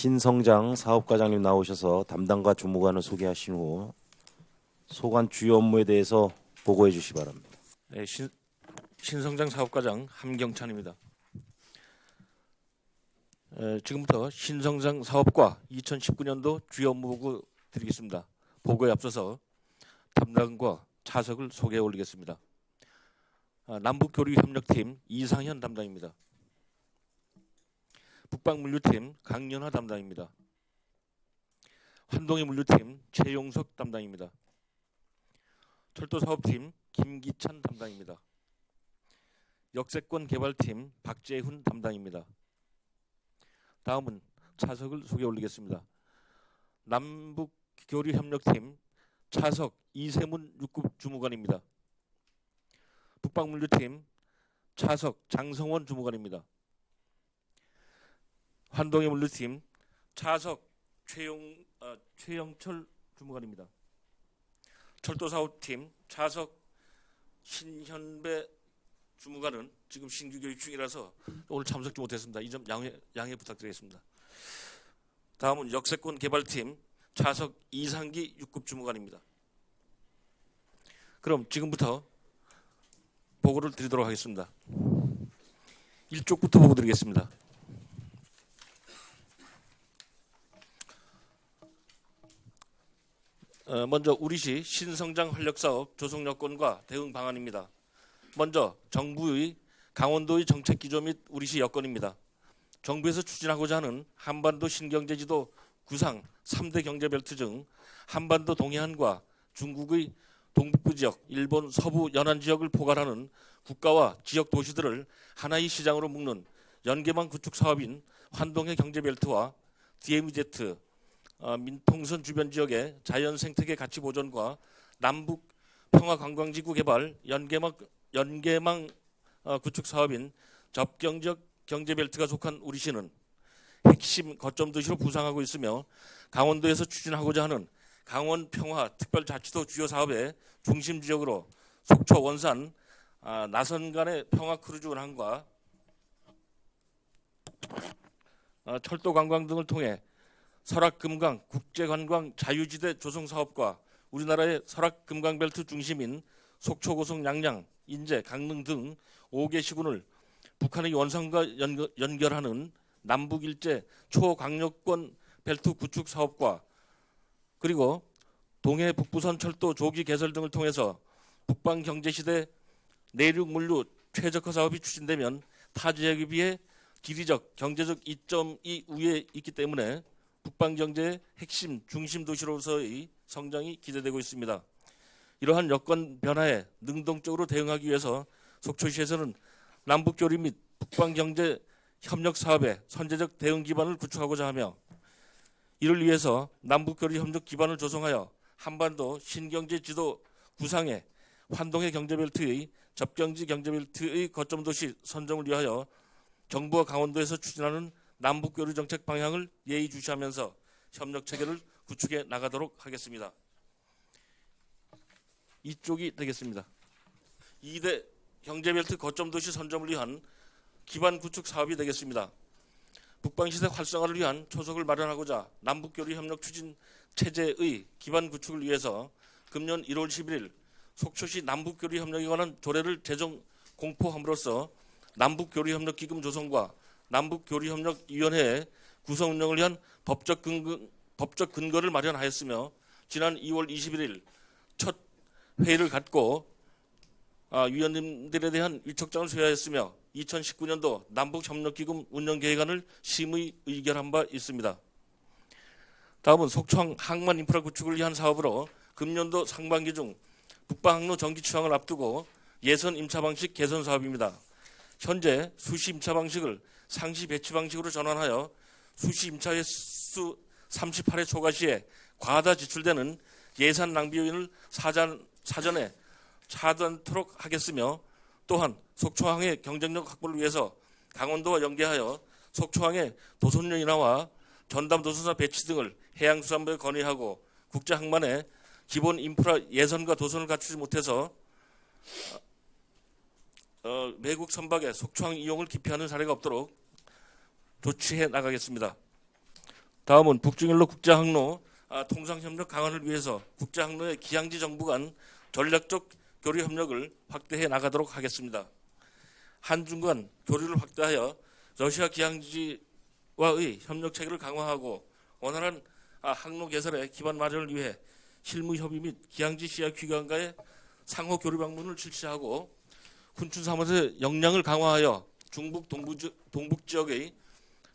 신성장 사업과장님 나오셔서 담당과 주무관을 소개하신 후 소관 주요 업무에 대해서 보고해 주시기 바랍니다. 네, 신성장 사업과장 함경찬입니다. 지금부터 신성장 사업과 2019년도 주요 업무 보고 드리겠습니다. 보고에 앞서서 담당과 차석을 소개해 올리겠습니다. 남북교류협력팀 이상현 담당입니다. 북방물류팀 강연화 담당입니다. 환동의 물류팀 최용석 담당입니다. 철도사업팀 김기찬 담당입니다. 역세권 개발팀 박재훈 담당입니다. 다음은 차석을 소개 올리겠습니다. 남북교류협력팀 차석 이세문 6급 주무관입니다. 북방물류팀 차석 장성원 주무관입니다. 환동의 물류팀 차석 최영철 주무관입니다. 철도사업팀 차석 신현배 주무관은 지금 신규 교육 중이라서 오늘 참석지 못했습니다. 이 점 양해 부탁드리겠습니다. 다음은 역세권 개발팀 차석 이상기 6급 주무관입니다. 그럼 지금부터 보고를 드리도록 하겠습니다. 1쪽부터 보고 드리겠습니다. 먼저 우리시 신성장 활력사업 조성 여건과 대응 방안입니다. 먼저 정부의 강원도의 정책 기조 및 우리시 여건입니다. 정부에서 추진하고자 하는 한반도 신경제지도 구상 3대 경제벨트 중 한반도 동해안과 중국의 동북부 지역, 일본 서부 연안 지역을 포괄하는 국가와 지역 도시들을 하나의 시장으로 묶는 연계망 구축 사업인 환동해 경제벨트와 DMZ 민통선 주변 지역의 자연 생태계 가치 보존과 남북 평화 관광지구 개발 연계망 구축 사업인 접경적 경제벨트가 속한 우리시는 핵심 거점 도시로 부상하고 있으며 강원도에서 추진하고자 하는 강원 평화 특별자치도 주요 사업의 중심 지역으로 속초, 원산, 나선 간의 평화 크루즈 운항과 철도 관광 등을 통해 설악금강 국제관광 자유지대 조성 사업과 우리나라의 설악금강벨트 중심인 속초, 고성, 양양, 인제, 강릉 등 5개 시군을 북한의 원산과 연결하는 남북일제 초강력권 벨트 구축 사업과 그리고 동해 북부선 철도 조기 개설 등을 통해서 북방 경제시대 내륙 물류 최적화 사업이 추진되면 타 지역에 비해 지리적, 경제적 이점이 우위에 있기 때문에 북방 경제의 핵심 중심 도시로서의 성장이 기대되고 있습니다. 이러한 여건 변화에 능동적으로 대응하기 위해서 속초시에서는 남북교류 및 북방 경제 협력 사업의 선제적 대응 기반을 구축하고자 하며 이를 위해서 남북교류 협력 기반을 조성하여 한반도 신경제 지도 구상의 환동해 경제벨트의 접경지 경제벨트의 거점 도시 선정을 위하여 정부와 강원도에서 추진하는 남북교류 정책 방향을 예의주시하면서 협력 체계를 구축해 나가도록 하겠습니다. 이쪽이 되겠습니다. 2대 경제벨트 거점 도시 선점을 위한 기반 구축 사업이 되겠습니다. 북방시대 활성화를 위한 초석을 마련하고자 남북교류 협력 추진 체제의 기반 구축을 위해서 금년 1월 11일 속초시 남북교류 협력에 관한 조례를 제정 공포함으로써 남북교류협력기금 조성과 남북교류협력위원회의 구성 운영을 위한 법적 근거를 마련하였으며 지난 2월 21일 첫 회의를 갖고 위원님들에 대한 위촉장을 수여하였으며 2019년도 남북협력기금 운영계획안을 심의 의결한 바 있습니다. 다음은 속초 항만 인프라 구축을 위한 사업으로 금년도 상반기 중 북방항로 정기 취항을 앞두고 예선 임차 방식 개선 사업입니다. 현재 수시 임차 방식을 상시 배치 방식으로 전환하여 수시 임차 횟수 38회 초과 시에 과다 지출되는 예산 낭비 요인을 사전에 차단토록 하겠으며 또한 속초항의 경쟁력 확보를 위해서 강원도와 연계하여 속초항의 도선료 인하와 전담 도선사 배치 등을 해양수산부에 건의하고 국제항만의 기본 인프라 예선과 도선을 갖추지 못해서 외국 선박의 속초항 이용을 기피하는 사례가 없도록 조치해 나가겠습니다. 다음은 북중일로 국제항로 통상협력 강화를 위해서 국제항로의 기항지 정부 간 전략적 교류 협력을 확대해 나가도록 하겠습니다. 한중 간 교류를 확대하여 러시아 기항지와의 협력 체계를 강화하고 원활한 항로 개설의 기반 마련을 위해 실무 협의 및 기항지 시야 기관과의 상호 교류 방문을 실시하고 훈춘 사무소의 역량을 강화하여 중북 동북 지역의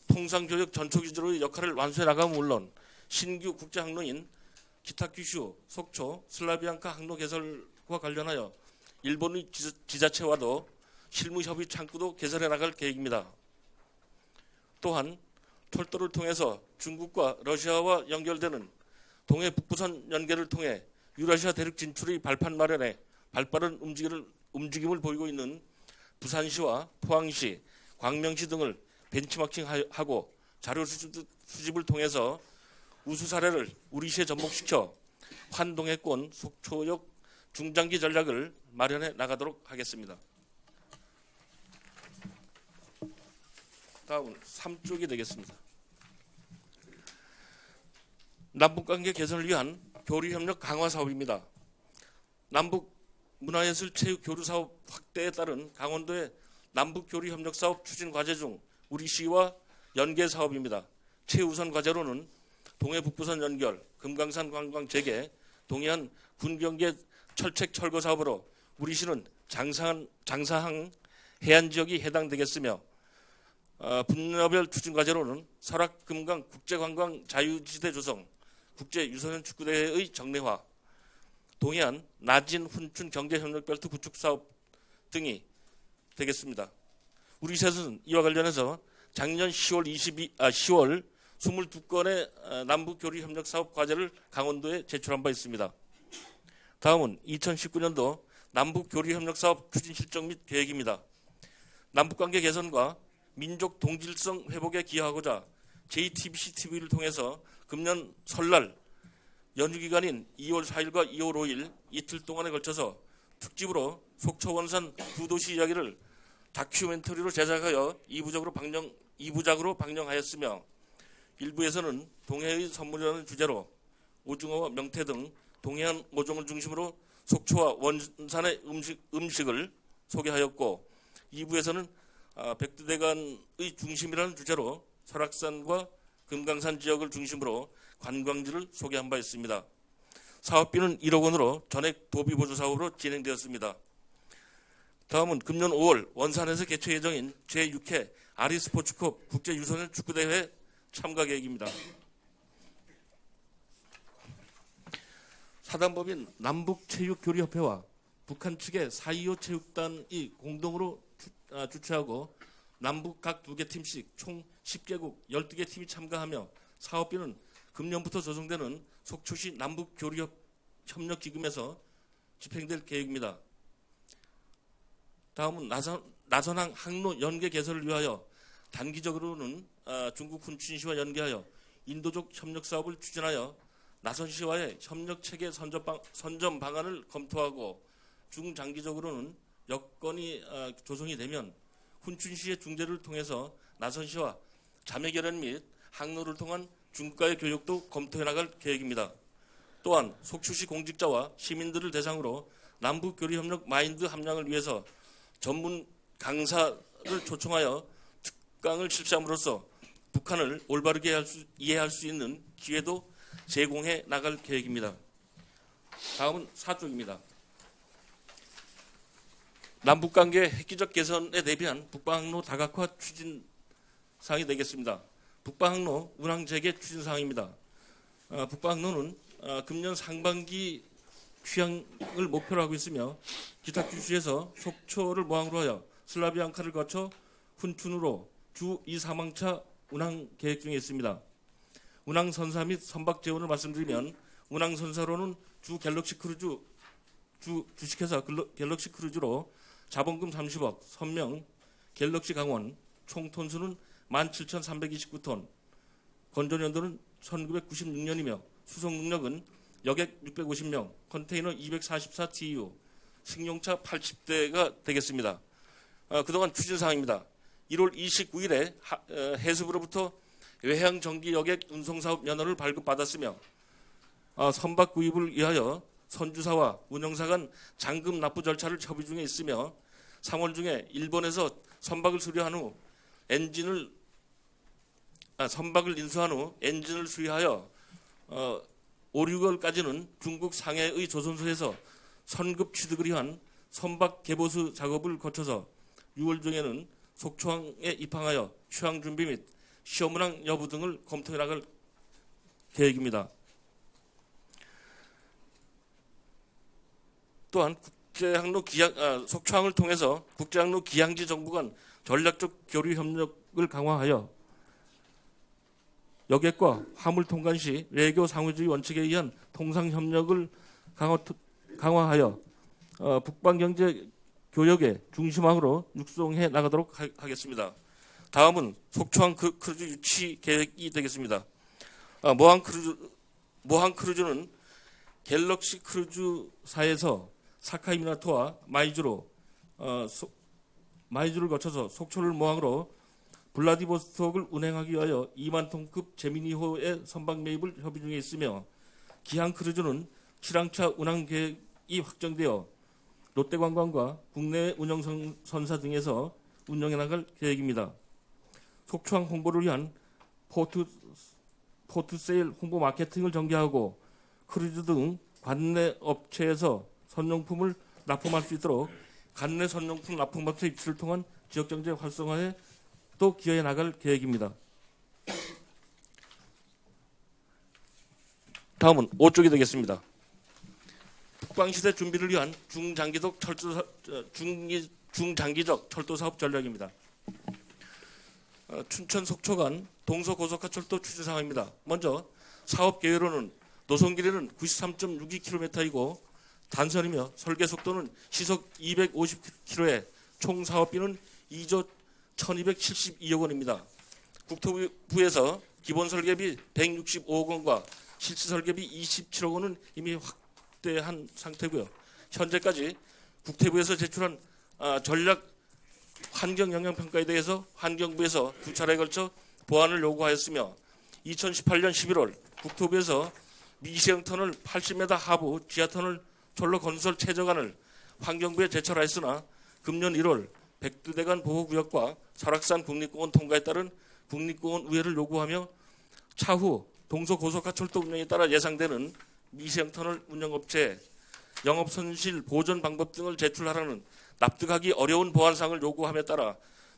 통상교역 전초 기지로의 역할을 완수해 나가면 물론 신규 국제 항로인 기타큐슈, 속초, 슬라비앙카 항로 개설과 관련하여 일본의 지자체와도 실무 협의 창구도 개설해 나갈 계획입니다. 또한 철도를 통해서 중국과 러시아와 연결되는 동해 북부선 연계를 통해 유라시아 대륙 진출의 발판 마련에 발빠른 움직임을 보이고 있는 부산시와 포항시, 광명시 등을 벤치마킹하고 자료 수집을 통해서 우수 사례를 우리 시에 접목시켜 환동해권 속초역 중장기 전략을 마련해 나가도록 하겠습니다. 다음은 3쪽이 되겠습니다. 남북관계 개선을 위한 교류협력 강화 사업입니다. 남북 문화예술 체육 교류 사업 확대에 따른 강원도의 남북교류협력 사업 추진 과제 중 우리 시와 연계 사업입니다. 최우선 과제로는 동해 북부선 연결, 금강산 관광 재개, 동해안 군경계 철책 철거 사업으로 우리 시는 장사항 해안 지역이 해당되겠으며 분야별 추진 과제로는 설악 금강 국제관광 자유지대 조성, 국제유소년 축구대회의 정례화, 동해안 나진 훈춘 경제협력벨트 구축 사업 등이 되겠습니다. 우리 시에서는 이와 관련해서 작년 10월 22건의 남북교류협력 사업 과제를 강원도에 제출한 바 있습니다. 다음은 2019년도 남북교류협력 사업 추진 실적 및 계획입니다. 남북관계 개선과 민족 동질성 회복에 기여하고자 JTBC TV를 통해서 금년 설날 연휴 기간인 2월 4일과 2월 5일 이틀 동안에 걸쳐서 특집으로 속초 원산 두 도시 이야기를 다큐멘터리로 제작하여 2부작으로 방영하였으며 일부에서는 동해의 선물이라는 주제로 오징어와 명태 등 동해안 어종을 중심으로 속초와 원산의 음식을 소개하였고 2부에서는 백두대간의 중심이라는 주제로 설악산과 금강산 지역을 중심으로 관광지를 소개한 바 있습니다. 사업비는 1억 원으로 전액 도비보조 사업으로 진행되었습니다. 다음은 금년 5월 원산에서 개최 예정인 제6회 아리스포츠컵 국제유소년 축구대회 참가 계획입니다. 사단법인 남북체육교류협회와 북한 측의 4.25 체육단이 공동으로 주최하고 남북 각 2개 팀씩 총 10개국 12개 팀이 참가하며 사업비는 금년부터 조성되는 속초시 남북교류협력기금에서 집행될 계획입니다. 다음은 나선항 항로 연계 개설을 위하여 단기적으로는 중국 훈춘시와 연계하여 인도적 협력 사업을 추진하여 나선시와의 협력체계 선점 방안을 검토하고 중장기적으로는 여건이 조성이 되면 훈춘시의 중재를 통해서 나선시와 자매결연 및 항로를 통한 중국과의 교역도 검토해 나갈 계획입니다. 또한 속초시 공직자와 시민들을 대상으로 남북교류협력 마인드 함량을 위해서 전문 강사를 초청하여 특강을 실시함으로써 북한을 올바르게 이해할 수 있는 기회도 제공해 나갈 계획입니다. 다음은 4쪽입니다. 남북관계 획기적 개선에 대비한 북방항로 다각화 추진 사항이 되겠습니다. 북방항로 운항 재개 추진 사항입니다. 북방항로는 금년 상반기 취항을 목표로 하고 있으며 기타큐슈에서 속초를 모항으로 하여 슬라비앙카를 거쳐 훈춘으로 주 2사망차 운항 계획 중에 있습니다. 운항 선사 및 선박 재원을 말씀드리면 운항 선사로는 주식회사 갤럭시 크루즈로 자본금 30억, 선명 갤럭시 강원, 총 톤수는 17,329톤, 건조 연도는 1996년이며 수송 능력은 여객 650명, 컨테이너 244TU, 승용차 80대가 되겠습니다. 그동안 추진사항입니다. 1월 29일에 해수부로부터 외향 전기 여객 운송 사업 면허를 발급받았으며 선박 구입을 위하여 선주사와 운영사 간 잔금 납부 절차를 협의 중에 있으며 3월 중에 일본에서 선박을 수리한 후 선박을 인수한 후 엔진을 수리하여 5, 6월까지는 중국 상해의 조선소에서 선급 취득을 위한 선박 개보수 작업을 거쳐서 6월 중에는 속초항에 입항하여 취항 준비 및 시험운항 여부 등을 검토해 나갈 계획입니다. 또한 속초항을 통해서 국제항로 기항지 정부 간 전략적 교류 협력을 강화하여 여객과 화물 통관 시 외교 상호주의 원칙에 의한 통상 협력을 강화하여 북방경제 교역의 중심항으로 육성해 나가도록 하겠습니다. 다음은 속초항 크루즈 유치 계획이 되겠습니다. 모항 크루즈는 갤럭시 크루즈사에서 사카이 미나토와 마이주를 거쳐서 속초를 모항으로 블라디보스톡을 운행하기 위하여 2만 톤급 제미니호의 선박 매입을 협의 중에 있으며 기항 크루즈는 7항차 운항 계획이 확정되어 롯데관광과 국내 운영선사 등에서 운영해 나갈 계획입니다. 속초항 홍보를 위한 포트세일 홍보 마케팅을 전개하고 크루즈 등 관내 업체에서 선용품을 납품할 수 있도록 관내 선용품 납품업체 입지를 통한 지역경제 활성화에 또 기여해 나갈 계획입니다. 다음은 5쪽이 되겠습니다. 북방시대 준비를 위한 중장기적 철도 사업 전략입니다. 춘천 속초 간 동서고속화 철도 추진 사항입니다. 먼저 사업 계획으로는 노선 길이는 93.62km이고 단선이며 설계 속도는 시속 250km에 총 사업비는 2조 1272억 원입니다. 국토부에서 기본 설계비 165억 원과 실시 설계비 27억 원은 이미 확대한 상태고요. 현재까지 국토부에서 제출한 전략 환경영향평가에 대해서 환경부에서 2차례에 걸쳐 보완을 요구하였으며 2018년 11월 국토부에서 미시형 터널 80m 하부 지하터널 철로 건설 최저간을 환경부에 제출하였으나 금년 1월 백두대간 보호구역과 설악산 국립공원 통과에 따른 국립공원 우회를 요구하며 차후 동서고속화 철도 운영에 따라 예상되는 미시형 터널 운영업체에 영업손실 보전 방법 등을 제출하라는 납득하기 어려운 보완사항을 요구함에 따라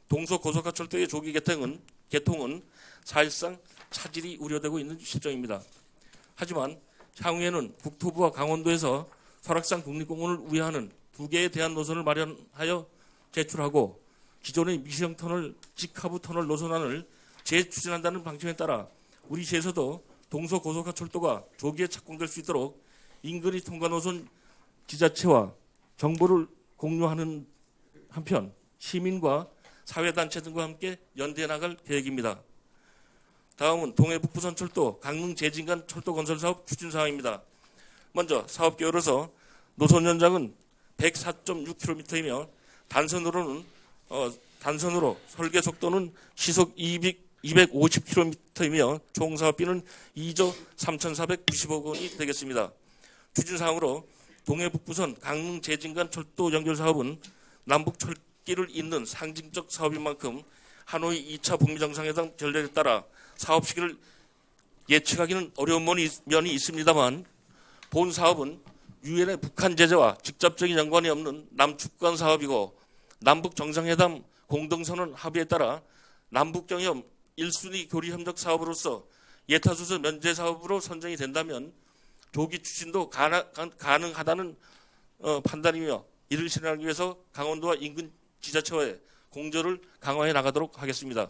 동서고속화 철도의 조기 개통은 사실상 차질이 우려되고 있는 실정입니다. 하지만 향후에는 국토부와 강원도에서 설악산 국립공원을 우회하는 2개의 대안 노선을 마련하여 제출하고 기존의 미시형 터널, 직하부 터널 노선안을 재추진한다는 방침에 따라 우리 시에서도 동서고속화 철도가 조기에 착공될 수 있도록 인근의 통과 노선 지자체와 정보를 공유하는 한편 시민과 사회단체 등과 함께 연대해 나갈 계획입니다. 다음은 동해북부선 철도 강릉 제진간 철도 건설 사업 추진 사항입니다. 먼저 사업 계획으로서 노선 연장은 104.6km이며 단선으로 설계 속도는 시속 250km이며 총 사업비는 2조 3,490억 원이 되겠습니다. 추진 사항으로 동해북부선 강릉 제진간 철도 연결 사업은 남북 철길을 잇는 상징적 사업인 만큼 하노이 2차 북미 정상회담 결렬에 따라 사업 시기를 예측하기는 어려운 면이 있습니다만 본 사업은 유엔의 북한 제재와 직접적인 연관이 없는 남축간 사업이고 남북 정상회담 공동선언 합의에 따라 남북정협 1순위 교류협력 사업으로서 예타수서 면제 사업으로 선정이 된다면 조기 추진도 가능하다는 판단이며 이를 실현하기 위해서 강원도와 인근 지자체와의 공조를 강화해 나가도록 하겠습니다.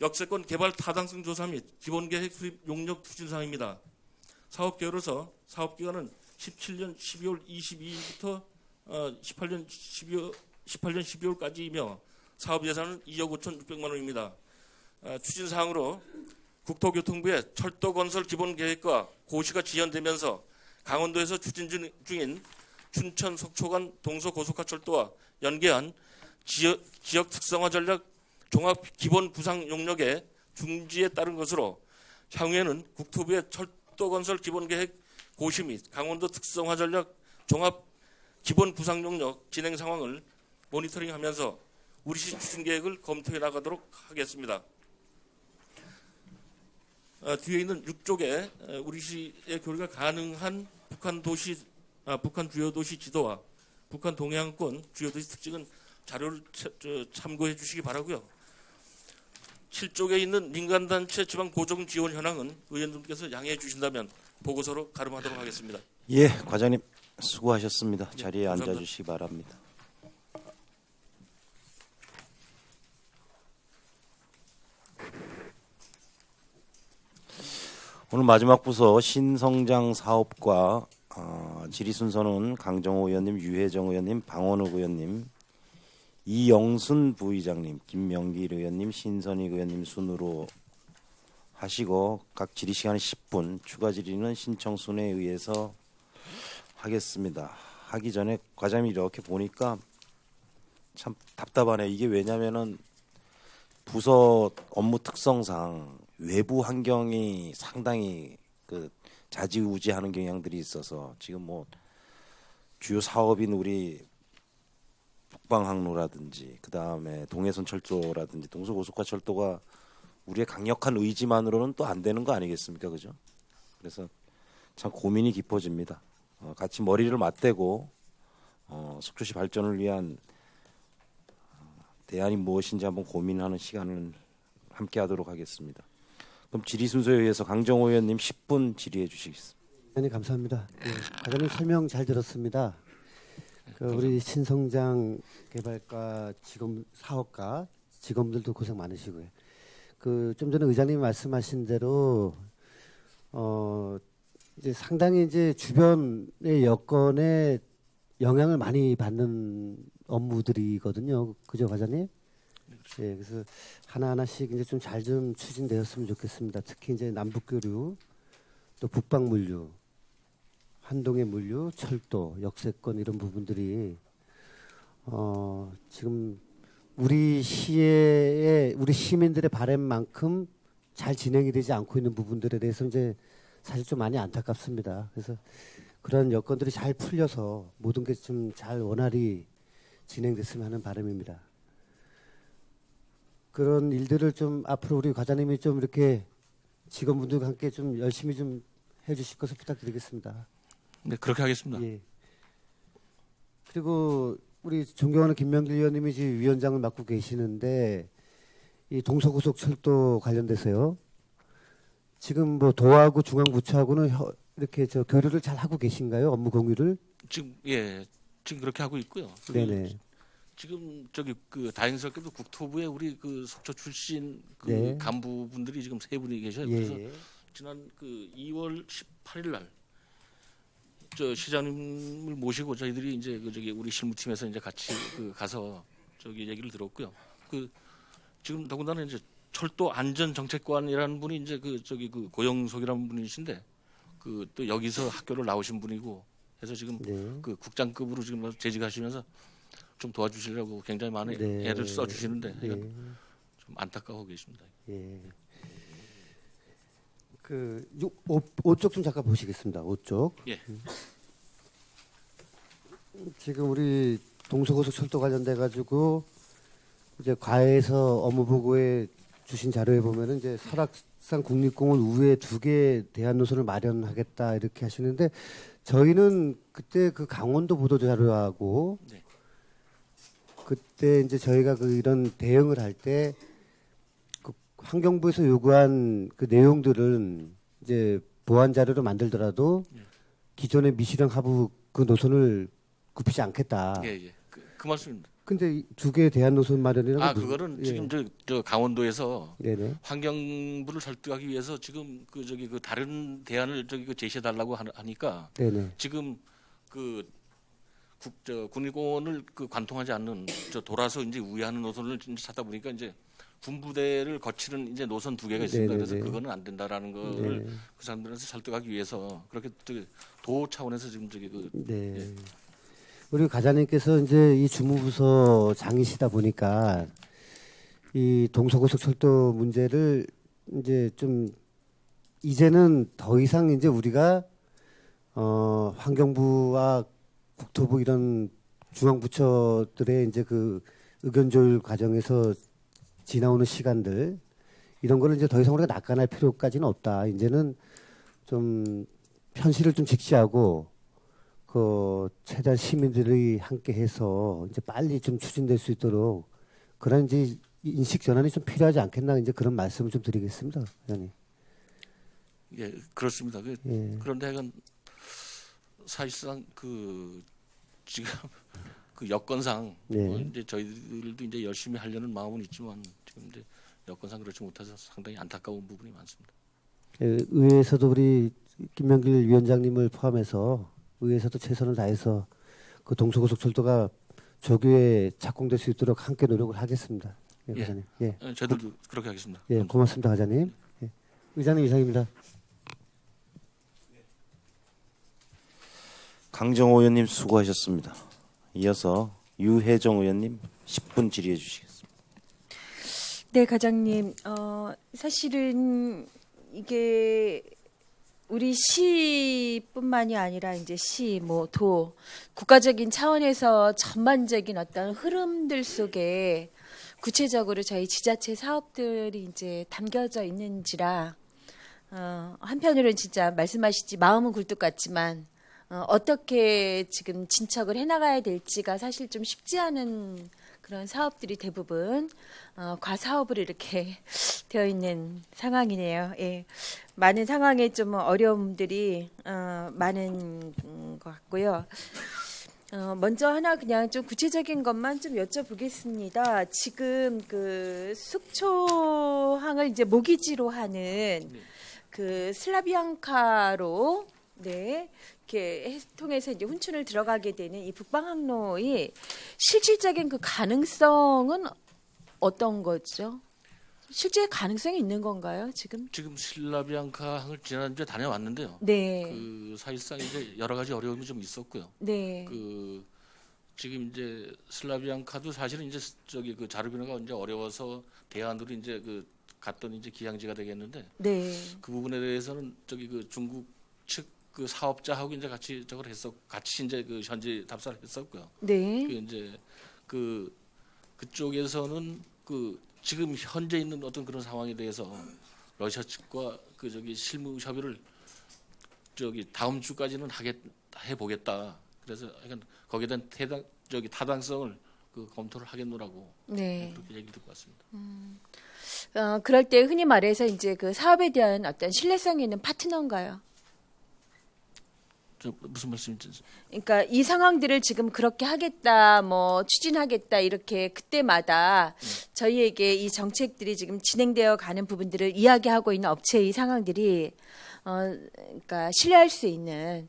역세권 개발 타당성 조사 및 기본계획 수립 용역 추진 사항입니다. 사업 계획으로서 사업 기간은 17년 12월 22일부터 18년 12월까지이며 사업 예산은 2억 5,600만 원입니다. 추진 사항으로 국토교통부의 철도 건설 기본 계획과 고시가 지연되면서 강원도에서 추진 중인 춘천 속초 간 동서고속화 철도와 연계한 지역 특성화 전략 종합 기본 부상 용역의 중지에 따른 것으로 향후에는 국토부의 철도건설 기본계획 고시 및 강원도 특성화 전략 종합 기본 구상 용역 진행 상황을 모니터링하면서 우리시 추진 계획을 검토해 나가도록 하겠습니다. 뒤에 있는 6쪽에 우리시의 교류가 가능한 북한 주요 도시 지도와 북한 동해안권 주요 도시 특징은 자료를 참고해 주시기 바라고요. 7쪽에 있는 민간단체 지방 보조금 지원 현황은 의원님께서 양해해 주신다면 보고서로 가름하도록 하겠습니다. 예, 과장님 수고하셨습니다. 자리에 감사합니다. 앉아주시기 바랍니다. 오늘 마지막 부서 신성장 사업과 질의 순서는 강정호 의원님, 유혜정 의원님, 방원욱 의원님, 이영순 부의장님, 김명길 의원님, 신선익 의원님 순으로 하시고 각 질의 시간은 10분, 추가 질의는 신청 순에 의해서 하겠습니다. 하기 전에 과장님 이렇게 보니까 참 답답하네요. 이게 왜냐면은 부서 업무 특성상 외부 환경이 상당히 그 좌지우지하는 경향들이 있어서 지금 뭐 주요 사업인 우리 북방항로라든지 그 다음에 동해선 철도라든지 동서고속화 철도가 우리의 강력한 의지만으로는 또 안 되는 거 아니겠습니까, 그죠? 그래서 참 고민이 깊어집니다. 같이 머리를 맞대고 속초시 발전을 위한 대안이 무엇인지 한번 고민하는 시간을 함께하도록 하겠습니다. 그럼 질의 순서에 의해서 강정호 의원님 10분 질의해 주시겠습니다. 네, 감사합니다. 과장님 설명 잘 들었습니다. 우리 신성장 개발과 직원 사업가 직원들도 고생 많으시고요. 좀 전에 의장님이 말씀하신 대로 이제 상당히 이제 주변의 여건에 영향을 많이 받는 업무들이거든요. 그죠, 과장님? 예, 그래서 하나하나씩 이제 좀 잘 좀 추진되었으면 좋겠습니다. 특히 이제 남북교류, 또 북방물류, 한동해 물류, 철도, 역세권 이런 부분들이 지금 우리 시의 우리 시민들의 바람만큼 잘 진행이 되지 않고 있는 부분들에 대해서 이제 사실 좀 많이 안타깝습니다. 그래서 그런 여건들이 잘 풀려서 모든 게 좀 잘 원활히 진행됐으면 하는 바람입니다. 그런 일들을 좀 앞으로 우리 과장님이 좀 이렇게 직원분들과 함께 좀 열심히 좀 해주실 것을 부탁드리겠습니다. 네, 그렇게 하겠습니다. 예. 그리고 우리 존경하는 김명길 의원님이 지금 위원장을 맡고 계시는데 이 동서고속철도 관련돼서요. 지금 뭐 도하고 중앙부처하고는 이렇게 교류를 잘 하고 계신가요? 업무 공유를? 지금 그렇게 하고 있고요. 네네. 지금 다행스럽게도 국토부에 우리 속초 출신 네. 간부분들이 지금 3분이 계셔요. 예. 그래서 지난 2월 18일 날 시장님을 모시고 저희들이 이제 우리 실무팀에서 이제 같이 가서 얘기를 들었고요. 지금 더군다나 이제 철도 안전정책관이라는 분이 이제 고영석이라는 분이신데 또 여기서 학교를 나오신 분이고 해서 지금 네. 국장급으로 지금 재직하시면서 좀 도와주시려고 굉장히 많은 네. 애를 써주시는데 예. 좀 안타까워 계십니다. 예. 5쪽 좀 잠깐 보시겠습니다. 5쪽. 예. 지금 우리 동서고속철도 관련돼 가지고 이제 과에서 업무 보고에 주신 자료에 보면은 이제 설악산 국립공원 우회 2개 대안 노선을 마련하겠다 이렇게 하시는데 저희는 그때 강원도 보도 자료하고 네. 그때 이제 저희가 이런 대응을 할 때 환경부에서 요구한 내용들은 이제 보완 자료로 만들더라도 기존의 미시령 하부 노선을 굽히지 않겠다. 예. 그 말씀입니다. 근데 2개 대안 노선 마련이라는 그거는 예. 지금 저 강원도에서 네네. 환경부를 설득하기 위해서 지금 다른 대안을 제시해 달라고 하니까 네네. 지금 국립공원을 관통하지 않는 돌아서 이제 우회하는 노선을 이제 찾다 보니까 이제 군부대를 거치는 이제 노선 2개가 있습니다. 네네네. 그래서 그거는 안 된다라는 거를 네. 그 사람들한테 설득하기 위해서 그렇게 도 차원에서 지금 네. 예. 우리 과장님께서 이제 이 주무부서 장이시다 보니까 이 동서고속철도 문제를 이제 좀 이제는 더 이상 이제 우리가 환경부와 국토부 이런 중앙부처들의 이제 그 의견 조율 과정에서 지나오는 시간들 이런 거를 이제 더 이상 우리가 낙관할 필요까지는 없다. 이제는 좀 현실을 좀 직시하고 그 최대한 시민들이 함께해서 이제 빨리 좀 추진될 수 있도록 그런 이제 인식 전환이 좀 필요하지 않겠나 이제 그런 말씀을 좀 드리겠습니다, 회장님. 예, 그렇습니다. 예. 그런데 하여간 사실상 그 지금 그 여건상 네. 이제 저희들도 이제 열심히 하려는 마음은 있지만 지금 이제 여건상 그렇지 못해서 상당히 안타까운 부분이 많습니다. 의회에서도 우리 김명길 위원장님을 포함해서 의회에서도 최선을 다해서 그 동서고속철도가 조교에 착공될 수 있도록 함께 노력을 하겠습니다. 예, 예. 회장님. 예, 저희들도 그렇게 하겠습니다. 예, 고맙습니다, 회장님. 예. 의장님 이상입니다. 강정호 의원님 수고하셨습니다. 이어서 유혜정 의원님 10분 질의해 주시겠습니다. 네, 과장님. 사실은 이게 우리 시뿐만이 아니라 이제 시, 뭐 도, 국가적인 차원에서 전반적인 어떤 흐름들 속에 구체적으로 저희 지자체 사업들이 이제 담겨져 있는지라 한편으로는 진짜 말씀하시지 마음은 굴뚝 같지만 어떻게 지금 진척을 해나가야 될지가 사실 좀 쉽지 않은 그런 사업들이 대부분 과사업으로 이렇게 되어 있는 상황이네요. 예. 많은 상황에 좀 어려움들이 많은 것 같고요. 먼저 하나 그냥 좀 구체적인 것만 좀 여쭤보겠습니다. 지금 그 속초항을 이제 모기지로 하는 그 슬라비앙카로 네. 이렇게 통해서 이제 훈춘을 들어가게 되는 이 북방항로의 실질적인 그 가능성은 어떤 거죠? 실제 가능성이 있는 건가요, 지금? 지금 슬라비앙카 항을 지난주에 다녀왔는데요. 네. 그 사실상 이제 여러 가지 어려움이 좀 있었고요. 네. 그 지금 이제 슬라비앙카도 사실은 이제 저기 그 자르비노가 이제 어려워서 대안으로 이제 그 갔던 이제 기항지가 되겠는데 네. 그 부분에 대해서는 저기 그 중국 측 그 사업자하고 이제 같이 저걸 같이 이제 그 현지 답사를 했었고요. 네. 그 이제 그쪽에서는 그 지금 현재 있는 어떤 그런 상황에 대해서 러시아 측과 그 저기 실무 협의를 저기 다음 주까지는 해보겠다. 그래서 약간 거기에 대한 타당성을 그 검토를 하겠노라고 네. 그렇게 얘기 듣고 왔습니다. 그럴 때 흔히 말해서 이제 그 사업에 대한 어떤 신뢰성이 있는 파트너인가요? 저 무슨 말씀인지. 그러니까 이 상황들을 지금 그렇게 하겠다, 뭐 추진하겠다 이렇게 그때마다 저희에게 이 정책들이 지금 진행되어 가는 부분들을 이야기하고 있는 업체의 상황들이 그러니까 신뢰할 수 있는.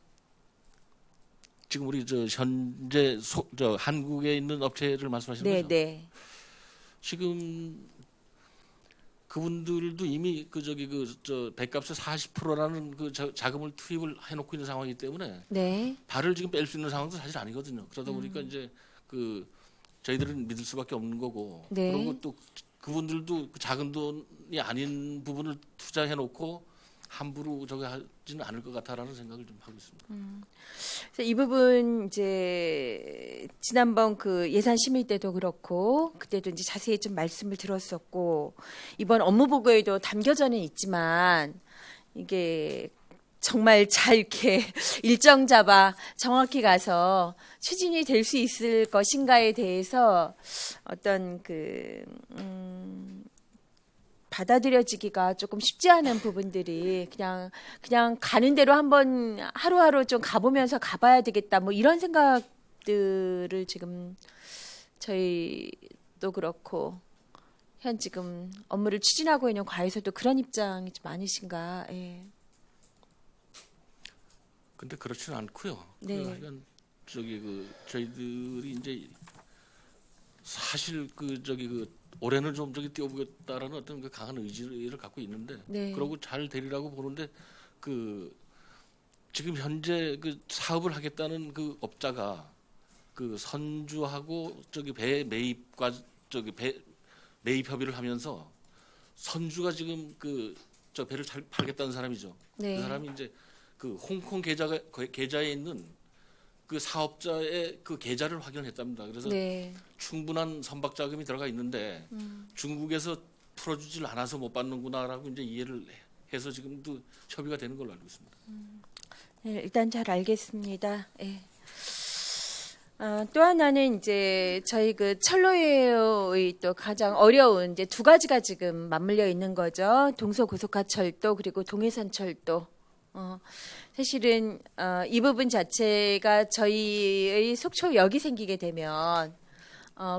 지금 우리 저 현재 저 한국에 있는 업체를 말씀하시는 네, 거죠? 네, 지금 그분들도 이미 그 저기 그 저 배값의 40%라는 그 자금을 투입을 해놓고 있는 상황이기 때문에 네, 발을 지금 뺄 수 있는 상황도 사실 아니거든요. 그러다 보니까 이제 그 저희들은 믿을 수밖에 없는 거고 네. 그리고 또 그분들도 그 작은 돈이 아닌 부분을 투자해놓고 함부로 저기 하지는 않을 것 같다라는 생각을 좀 하고 있습니다. 그래서 이 부분 이제 지난번 그 예산 심의 때도 그렇고 그때도 이제 자세히 좀 말씀을 들었었고 이번 업무 보고에도 담겨져는 있지만 이게 정말 잘 이렇게 일정 잡아 정확히 가서 추진이 될 수 있을 것인가에 대해서 어떤 받아들여지기가 조금 쉽지 않은 부분들이 그냥 가는 대로 한번 하루하루 좀 가보면서 가봐야 되겠다 뭐 이런 생각들을 지금 저희도 그렇고 현 지금 업무를 추진하고 있는 과에서도 그런 입장이 좀 아니신가? 예. 근데 그렇지는 않고요. 네. 하여간 저기 그 저희들이 이제 사실 그 저기 그 올해는 좀 저기 뛰어보겠다라는 어떤 그 강한 의지를 갖고 있는데 네. 그러고 잘 되리라고 보는데 그 지금 현재 그 사업을 하겠다는 그 업자가 그 선주하고 저기 배 매입과 저기 배 매입 협의를 하면서 선주가 지금 그 저 배를 잘 팔겠다는 사람이죠. 네. 그 사람이 이제 그 홍콩 계좌에 있는 그 사업자의 그 계좌를 확인했답니다. 그래서 네. 충분한 선박 자금이 들어가 있는데 중국에서 풀어주질 않아서 못 받는구나라고 이제 이해를 해서 지금도 협의가 되는 걸로 알고 있습니다. 네, 일단 잘 알겠습니다. 예. 또 하나는 이제 저희 그 철로의 또 가장 어려운 이제 두 가지가 지금 맞물려 있는 거죠. 동서고속화철도 그리고 동해선철도. 사실은 이 부분 자체가 저희의 속초역이 생기게 되면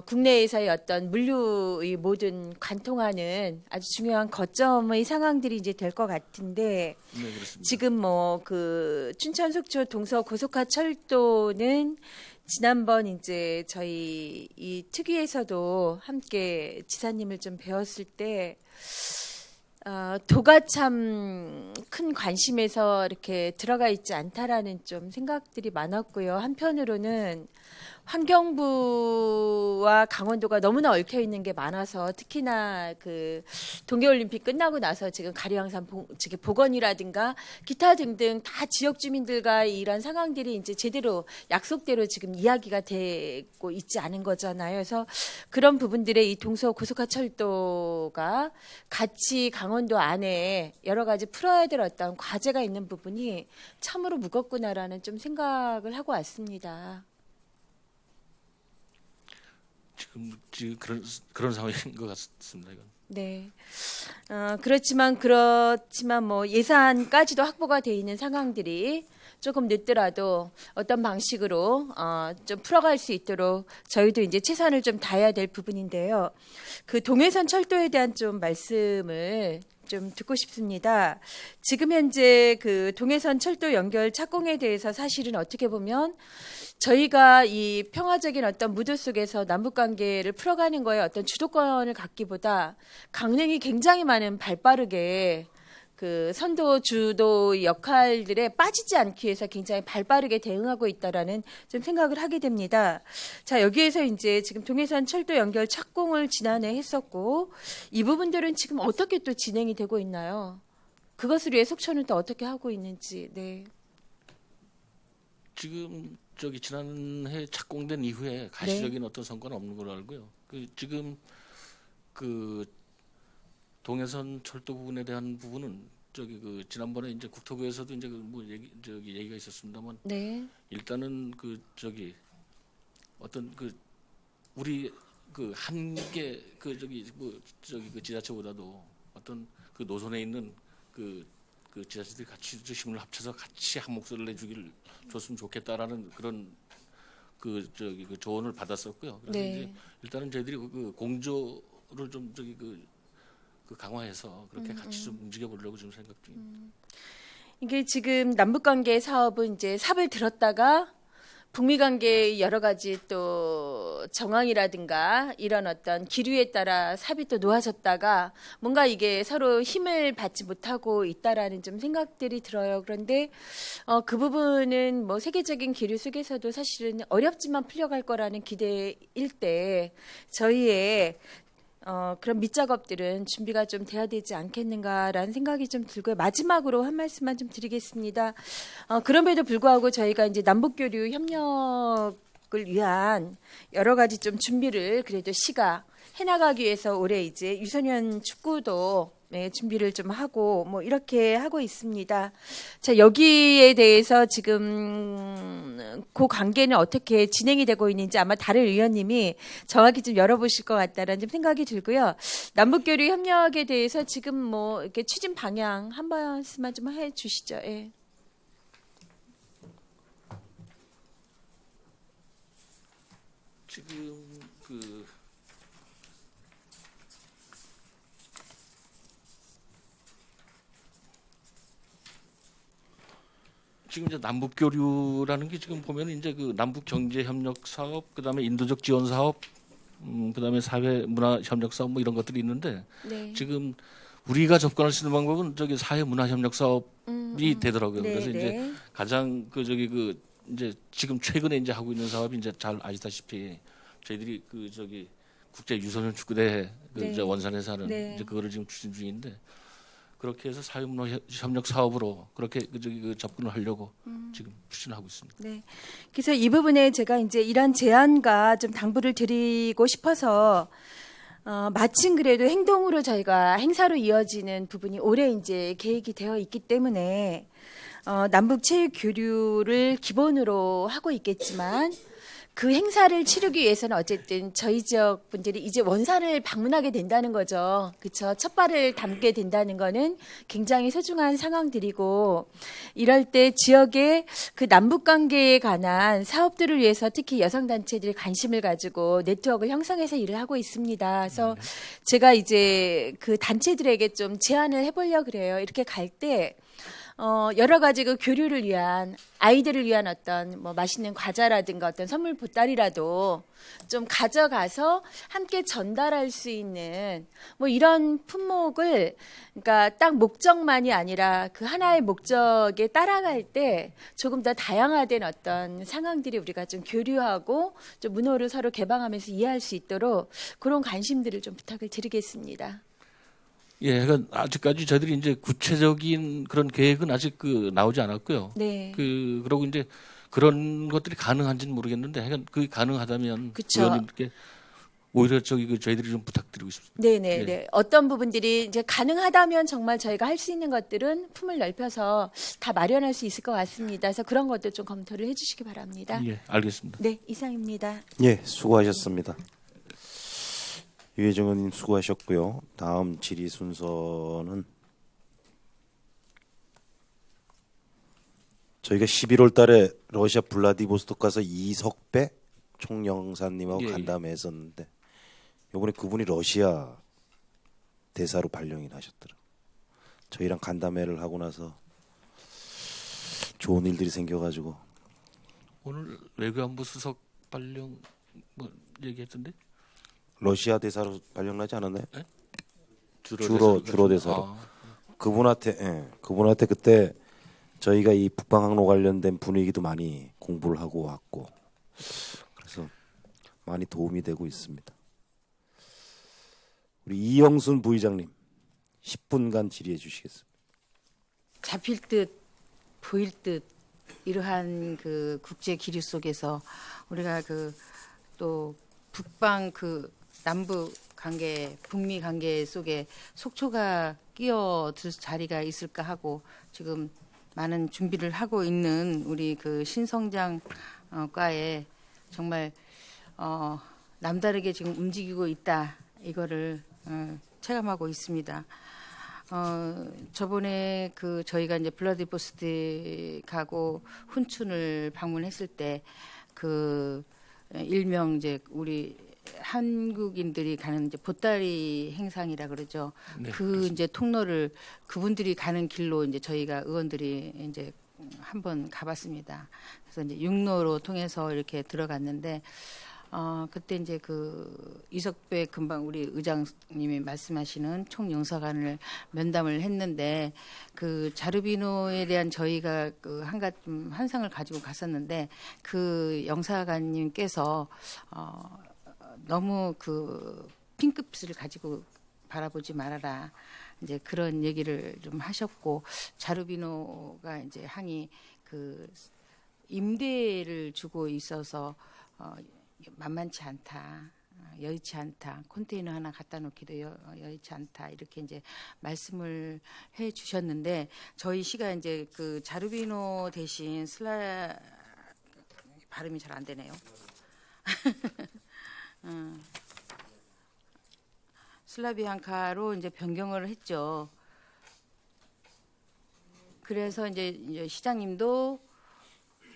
국내에서의 어떤 물류의 모든 관통하는 아주 중요한 거점의 상황들이 이제 될 것 같은데 네, 그렇습니다. 지금 뭐 그 춘천 속초 동서 고속화 철도는 지난번 이제 저희 이 특위에서도 함께 지사님을 좀 배웠을 때 도가 참 큰 관심에서 이렇게 들어가 있지 않다라는 좀 생각들이 많았고요. 한편으로는 환경부와 강원도가 너무나 얽혀 있는 게 많아서 특히나 그 동계올림픽 끝나고 나서 지금 가리왕산 복원이라든가 기타 등등 다 지역 주민들과 이런 상황들이 이제 제대로 약속대로 지금 이야기가 되고 있지 않은 거잖아요. 그래서 그런 부분들의 이 동서 고속화철도가 같이 강원도 안에 여러 가지 풀어야 될 어떤 과제가 있는 부분이 참으로 무겁구나라는 좀 생각을 하고 왔습니다. 지금 그런 상황인 것 같습니다. 이건. 네. 그렇지만 뭐 예산까지도 확보가 돼 있는 상황들이 조금 늦더라도 어떤 방식으로 좀 풀어갈 수 있도록 저희도 이제 최선을 좀 다해야 될 부분인데요. 그 동해선 철도에 대한 좀 말씀을 좀 듣고 싶습니다. 지금 현재 그 동해선 철도 연결 착공에 대해서 사실은 어떻게 보면 저희가 이 평화적인 어떤 무드 속에서 남북 관계를 풀어가는 거에 어떤 주도권을 갖기보다 강릉이 굉장히 많은 발빠르게 그 선도 주도 역할들에 빠지지 않기 위해서 굉장히 발빠르게 대응하고 있다라는 좀 생각을 하게 됩니다. 자, 여기에서 이제 지금 동해선 철도 연결 착공을 지난해 했었고 이 부분들은 지금 어떻게 또 진행이 되고 있나요? 그것을 위해 속초는 또 어떻게 하고 있는지. 네. 지금 저기 지난해 착공된 이후에 가시적인 어떤 성과는 없는 걸로 알고요. 그 지금 그 동해선 철도 부분에 대한 부분은 저기 그 지난번에 이제 국토부에서도 이제 뭐 얘기가 있었습니다만 네. 일단은 그 저기 어떤 그 우리 그 한계 그 저기 뭐 저기 그 지자체보다도 어떤 그 노선에 있는 그 지자체들이 같이 힘을 합쳐서 같이 한 목소리를 내주기를 줬으면 좋겠다라는 그런 그 저기 그 조언을 받았었고요. 그래서 네. 이제 일단은 저희들이 그 공조를 좀 저기 그 강화해서 그렇게 같이 좀 움직여 보려고 지금 생각 중입니다. 이게 지금 남북관계 사업은 이제 삽을 들었다가 북미 관계의 여러 가지 또 정황이라든가 이런 어떤 기류에 따라 삽이 또 놓아졌다가 뭔가 이게 서로 힘을 받지 못하고 있다라는 좀 생각들이 들어요. 그런데 그 부분은 뭐 세계적인 기류 속에서도 사실은 어렵지만 풀려갈 거라는 기대일 때 저희의 그런 밑작업들은 준비가 좀 돼야 되지 않겠는가라는 생각이 좀 들고요. 마지막으로 한 말씀만 좀 드리겠습니다. 그럼에도 불구하고 저희가 이제 남북교류 협력을 위한 여러 가지 좀 준비를 그래도 시가 해나가기 위해서 올해 이제 유소년 축구도 네, 준비를 좀 하고 뭐 이렇게 하고 있습니다. 자, 여기에 대해서 지금 그 관계는 어떻게 진행이 되고 있는지 아마 다른 의원님이 정확히 좀 열어보실 것 같다라는 좀 생각이 들고요. 남북교류 협력에 대해서 지금 뭐 이렇게 추진 방향 한 말씀만 좀 해주시죠. 예. 지금 그 지금 이제 남북 교류라는 게 지금 보면 이제 그 남북 경제 협력 사업, 그다음에 인도적 지원 사업, 그다음에 사회 문화 협력 사업 뭐 이런 것들이 있는데 네. 지금 우리가 접근할 수 있는 방법은 저기 사회 문화 협력 사업이 되더라고요. 네, 그래서 이제 네. 가장 그 저기 그 이제 지금 최근에 이제 하고 있는 사업이 이제 잘 아시다시피 저희들이 그 저기 국제 유소년 축구대회 네. 이제 원산에서 하는 네. 이제 그거를 지금 추진 중인데 그렇게 해서 사회문화 협력 사업으로 그렇게 그 접근을 하려고 지금 추진하고 있습니다. 네. 그래서 이 부분에 제가 이제 이런 제안과 좀 당부를 드리고 싶어서 마침 그래도 행동으로 저희가 행사로 이어지는 부분이 올해 이제 계획이 되어 있기 때문에 남북 체육 교류를 기본으로 하고 있겠지만 그 행사를 치르기 위해서는 어쨌든 저희 지역 분들이 이제 원산을 방문하게 된다는 거죠. 그렇죠. 첫 발을 담게 된다는 거는 굉장히 소중한 상황들이고 이럴 때 지역의 그 남북 관계에 관한 사업들을 위해서 특히 여성 단체들이 관심을 가지고 네트워크를 형성해서 일을 하고 있습니다. 그래서 제가 이제 그 단체들에게 좀 제안을 해보려고 그래요. 이렇게 갈 때 여러 가지 그 교류를 위한 아이들을 위한 어떤 뭐 맛있는 과자라든가 어떤 선물 보따리라도 좀 가져가서 함께 전달할 수 있는 뭐 이런 품목을 그러니까 딱 목적만이 아니라 그 하나의 목적에 따라갈 때 조금 더 다양화된 어떤 상황들이 우리가 좀 교류하고 좀 문호를 서로 개방하면서 이해할 수 있도록 그런 관심들을 좀 부탁을 드리겠습니다. 예, 그러니까 아직까지 저희들이 이제 구체적인 그런 계획은 아직 나오지 않았고요. 네. 그러고 이제 그런 것들이 가능한지는 모르겠는데, 하여간 그게 가능하다면 그쵸. 의원님께 오히려 저희들이 좀 부탁드리고 싶습니다. 네네 예. 네. 어떤 부분들이 이제 가능하다면 정말 저희가 할 수 있는 것들은 품을 넓혀서 다 마련할 수 있을 것 같습니다. 그래서 그런 것들 좀 검토를 해주시기 바랍니다. 예, 알겠습니다. 네, 이상입니다. 예, 수고하셨습니다. 유해정 의원님 수고하셨고요. 다음 질의 순서는 저희가 11월 달에 러시아 블라디보스토크 가서 이석배 총영사님하고 예, 예. 간담회 했었는데 이번에 그분이 러시아 대사로 발령이 나셨더라고요. 저희랑 간담회를 하고 나서 좋은 일들이 생겨가지고 오늘 외교안보 수석 발령 뭐 얘기했던데? 러시아 대사로 발령나지 않았나요? 주로 대사로. 아, 그분한테 그때 저희가 이 북방항로 관련된 분위기도 많이 공부를 하고 왔고 그래서 많이 도움이 되고 있습니다. 우리 이영순 부의장님 10분간 질의해 주시겠습니다. 잡힐 듯 보일 듯 이러한 그 국제 기류 속에서 우리가 그 또 북방 그 남북 관계, 북미 관계 속에 속초가 끼어들 자리가 있을까 하고 지금 많은 준비를 하고 있는 우리 그 신성장 과에 정말 남다르게 지금 움직이고 있다 이거를 체감하고 있습니다. 저번에 그 저희가 이제 블라디보스토크하고 훈춘을 방문했을 때 그 일명 이제 우리 한국인들이 가는 이제 보따리 행상이라 그러죠. 네, 그 그렇습니다. 이제 통로를 그분들이 가는 길로 이제 저희가 의원들이 이제 한번 가봤습니다. 그래서 이제 육로로 통해서 이렇게 들어갔는데 그때 이제 그 이석배 금방 우리 의장님이 말씀하시는 총영사관을 면담을 했는데 그 자르비노에 대한 저희가 그 한상을 가지고 갔었는데 그 영사관님께서 너무 그 핑크빛을 가지고 바라보지 말아라. 이제 그런 얘기를 좀 하셨고 자르비노가 이제 항이 그 임대를 주고 있어서 만만치 않다. 여의치 않다. 컨테이너 하나 갖다 놓기도 여의치 않다. 이렇게 이제 말씀을 해 주셨는데 저희 시가 이제 그 자르비노 대신 발음이 잘 안 되네요. 슬라비앙카로 이제 변경을 했죠. 그래서 이제 시장님도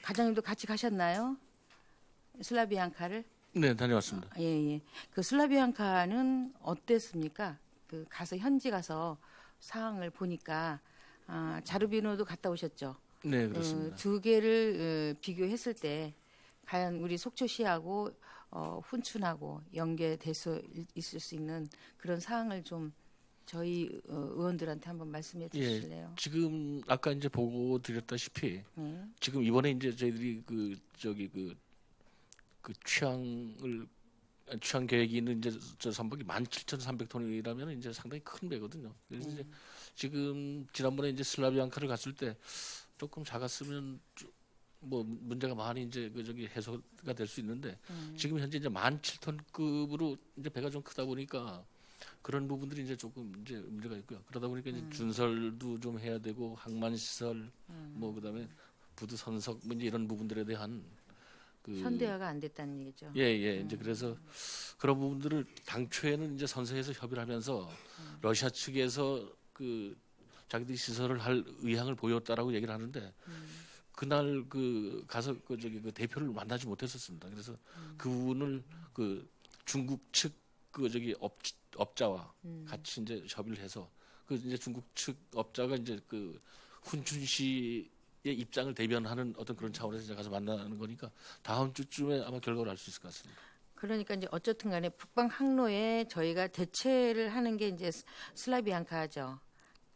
과장님도 같이 가셨나요? 슬라비앙카를? 네, 다녀왔습니다. 예. 그 슬라비앙카는 어땠습니까? 그 가서 현지 가서 상황을 보니까 자르비노도 갔다 오셨죠. 네, 그렇습니다. 두 개를 비교했을 때 과연 우리 속초시하고 훈춘하고 연계될 수 있을 수 있는 그런 사항을 좀 저희 의원들한테 한번 말씀해 주실래요? 지금 아까 이제 보고 드렸다시피 네. 지금 이번에 이제 저희들이 그 취향을 취항 계획이 있는 이제 저 선박이 17,300톤이라면 이제 상당히 큰 배거든요. 그래서 이제 지금 지난번에 이제 슬라비앙카를 갔을 때 조금 작았으면 뭐 문제가 많이 이제 그 저기 해소가 될 수 있는데 지금 현재 이제 17,000톤급으로 이제 배가 좀 크다 보니까 그런 부분들이 이제 조금 이제 문제가 있고요. 그러다 보니까 이제 준설도 좀 해야 되고 항만 시설 뭐 그다음에 부두 선석 뭐 이제 이런 부분들에 대한 그 현대화가 안 됐다는 얘기죠. 예, 이제 그래서 그런 부분들을 당초에는 이제 선서에서 협의를 하면서 러시아 측에서 그 자기들이 시설을 할 의향을 보였다라고 얘기를 하는데 그날 그 가서 그 저기 그 대표를 만나지 못했었습니다. 그래서 그분을 그 중국 측 그 저기 업자와 같이 이제 협의를 해서 그 이제 중국 측 업자가 이제 그 훈춘 씨의 입장을 대변하는 어떤 그런 차원에서 이제 가서 만나는 거니까 다음 주쯤에 아마 결과를 알 수 있을 것 같습니다. 그러니까 이제 어쨌든 간에 북방 항로에 저희가 대체를 하는 게 이제 슬라비앙카죠.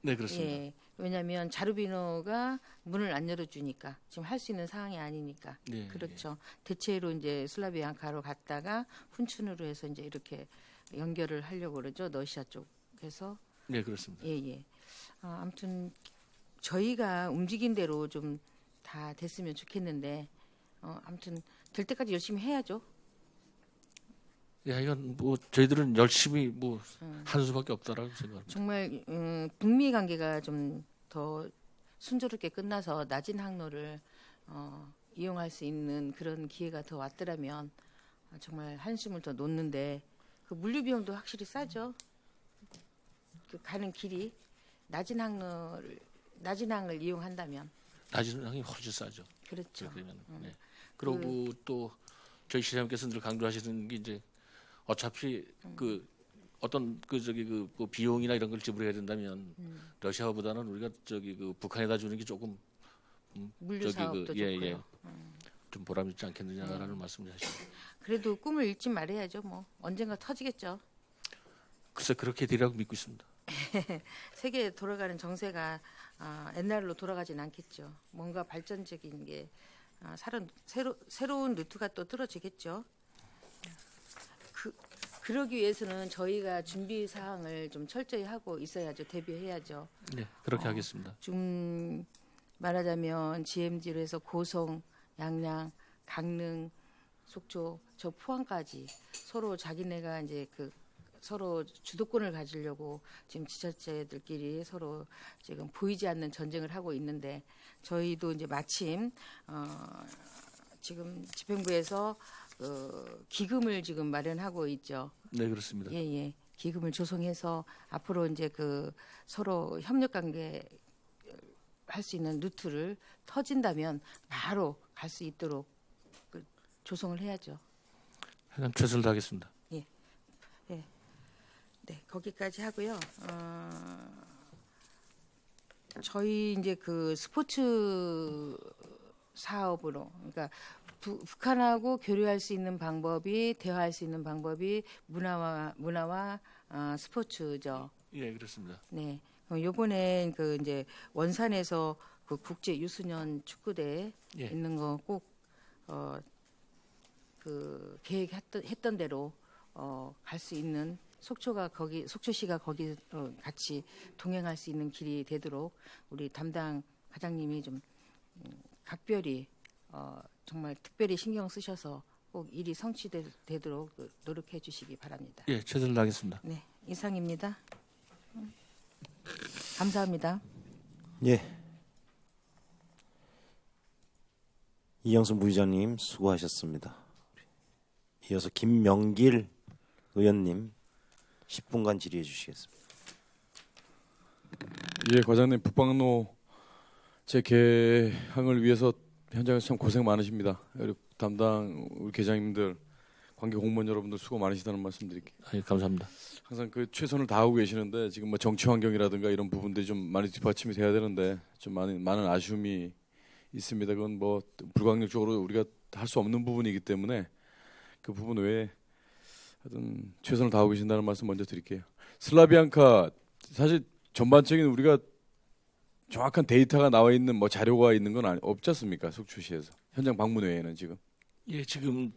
네, 그렇습니다. 예. 왜냐하면 자루비노가 문을 안 열어주니까 지금 할 수 있는 상황이 아니니까. 네, 그렇죠. 대체로 이제 슬라비앙카로 갔다가 훈춘으로 해서 이제 이렇게 연결을 하려고 그러죠. 러시아 쪽에서. 네, 그렇습니다. 예. 아무튼 저희가 움직인 대로 좀 다 됐으면 좋겠는데 아무튼 될 때까지 열심히 해야죠. 야, 이건 뭐 저희들은 열심히 뭐 한 수밖에 없다라고 생각합니다. 정말 북미 관계가 좀 더 순조롭게 끝나서 낮은 항로를 이용할 수 있는 그런 기회가 더 왔더라면 정말 한숨을 더 놓는데 그 물류 비용도 확실히 싸죠. 그 가는 길이 낮은 항을 이용한다면 낮은 항이 훨씬 싸죠. 그렇죠. 그러면 네. 그리고 또 저희 시장님께서 늘 강조하시는 게 이제 어차피 그 어떤 그 저기 그 뭐 비용이나 이런 걸 지불해야 된다면 러시아보다는 우리가 저기 그 북한에다 주는 게 조금 물류 사업도 좋고요. 좀 보람 있지 않겠느냐라는 말씀을 하시죠. 그래도 꿈을 잃지 말아야죠. 뭐 언젠가 터지겠죠. 글쎄 그렇게 되리라고 믿고 있습니다. 세계에 돌아가는 정세가 옛날로 돌아가진 않겠죠. 뭔가 발전적인 게 새로운 루트가 또 뚫어지겠죠. 그러기 위해서는 저희가 준비 사항을 좀 철저히 하고 있어야죠. 대비해야죠. 네, 그렇게 하겠습니다. 좀 말하자면 GMG로 해서 고성, 양양, 강릉, 속초, 저 포항까지 서로 자기네가 이제 서로 주도권을 가지려고 지금 지자체들끼리 서로 지금 보이지 않는 전쟁을 하고 있는데 저희도 이제 마침 지금 집행부에서 기금을 지금 마련하고 있죠. 네, 그렇습니다. 예. 기금을 조성해서 앞으로 이제 서로 협력 관계 할 수 있는 루트를 터진다면 바로 갈 수 있도록 조성을 해야죠. 하여간 최선을 다하겠습니다. 네, 거기까지 하고요. 저희 이제 스포츠 사업으로, 그러니까 북한하고 교류할 수 있는 방법이, 대화할 수 있는 방법이 문화와 스포츠죠. 예, 그렇습니다. 네, 요번에 이제 원산에서 국제 유소년 축구대 예. 있는 거 꼭 계획했던 대로 갈 수 있는 속초시가 거기 같이 동행할 수 있는 길이 되도록 우리 담당 과장님이 좀 각별히 정말 특별히 신경 쓰셔서 꼭 일이 성취되도록 노력해 주시기 바랍니다. 예, 최선을 다하겠습니다. 네, 이상입니다. 감사합니다. 예. 이영순 부의장님 수고하셨습니다. 이어서 김명길 의원님 10분간 질의해 주시겠습니다. 예, 과장님 북방로 재개항을 위해서 현장에서 참 고생 많으십니다. 그리고 담당 우리 계장님들, 관계 공무원 여러분들 수고 많으시다는 말씀드릴게요. 예, 감사합니다. 항상 최선을 다하고 계시는데 지금 뭐 정치 환경이라든가 이런 부분들이 좀 많이 뒷받침이 돼야 되는데 좀 많은 아쉬움이 있습니다. 그건 뭐 불강력적으로 우리가 할 수 없는 부분이기 때문에 그 부분 외에 하여튼 최선을 다하고 계신다는 말씀 먼저 드릴게요. 슬라비앙카 사실 전반적인 우리가 정확한 데이터가 나와 있는 뭐 자료가 있는 건 없지 않습니까? 속초시에서 현장 방문 외에는 지금. 예, 지금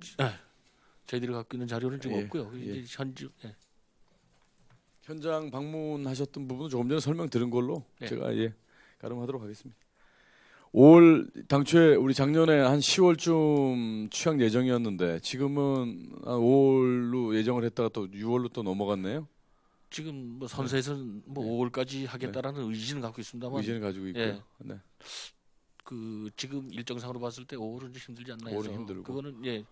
저희들이 갖고 있는 자료는 지금 예, 없고요. 예. 이제 현지 현장 방문하셨던 부분은 조금 전에 설명 들은 걸로 네. 제가 가름하도록 하겠습니다. 5월 당초에 우리 작년에 한 10월쯤 취항 예정이었는데 지금은 한 5월로 예정을 했다가 또 6월로 또 넘어갔네요. 지금 뭐 선사에서는 뭐 5월까지 하겠다라는 의지는 갖고 있습니다만 의지는 가지고 있고요. 예. 네. 그 지금 일정상으로 봤을 때 5월은 좀 힘들지 않나 해서 5월은 힘들고. 그거는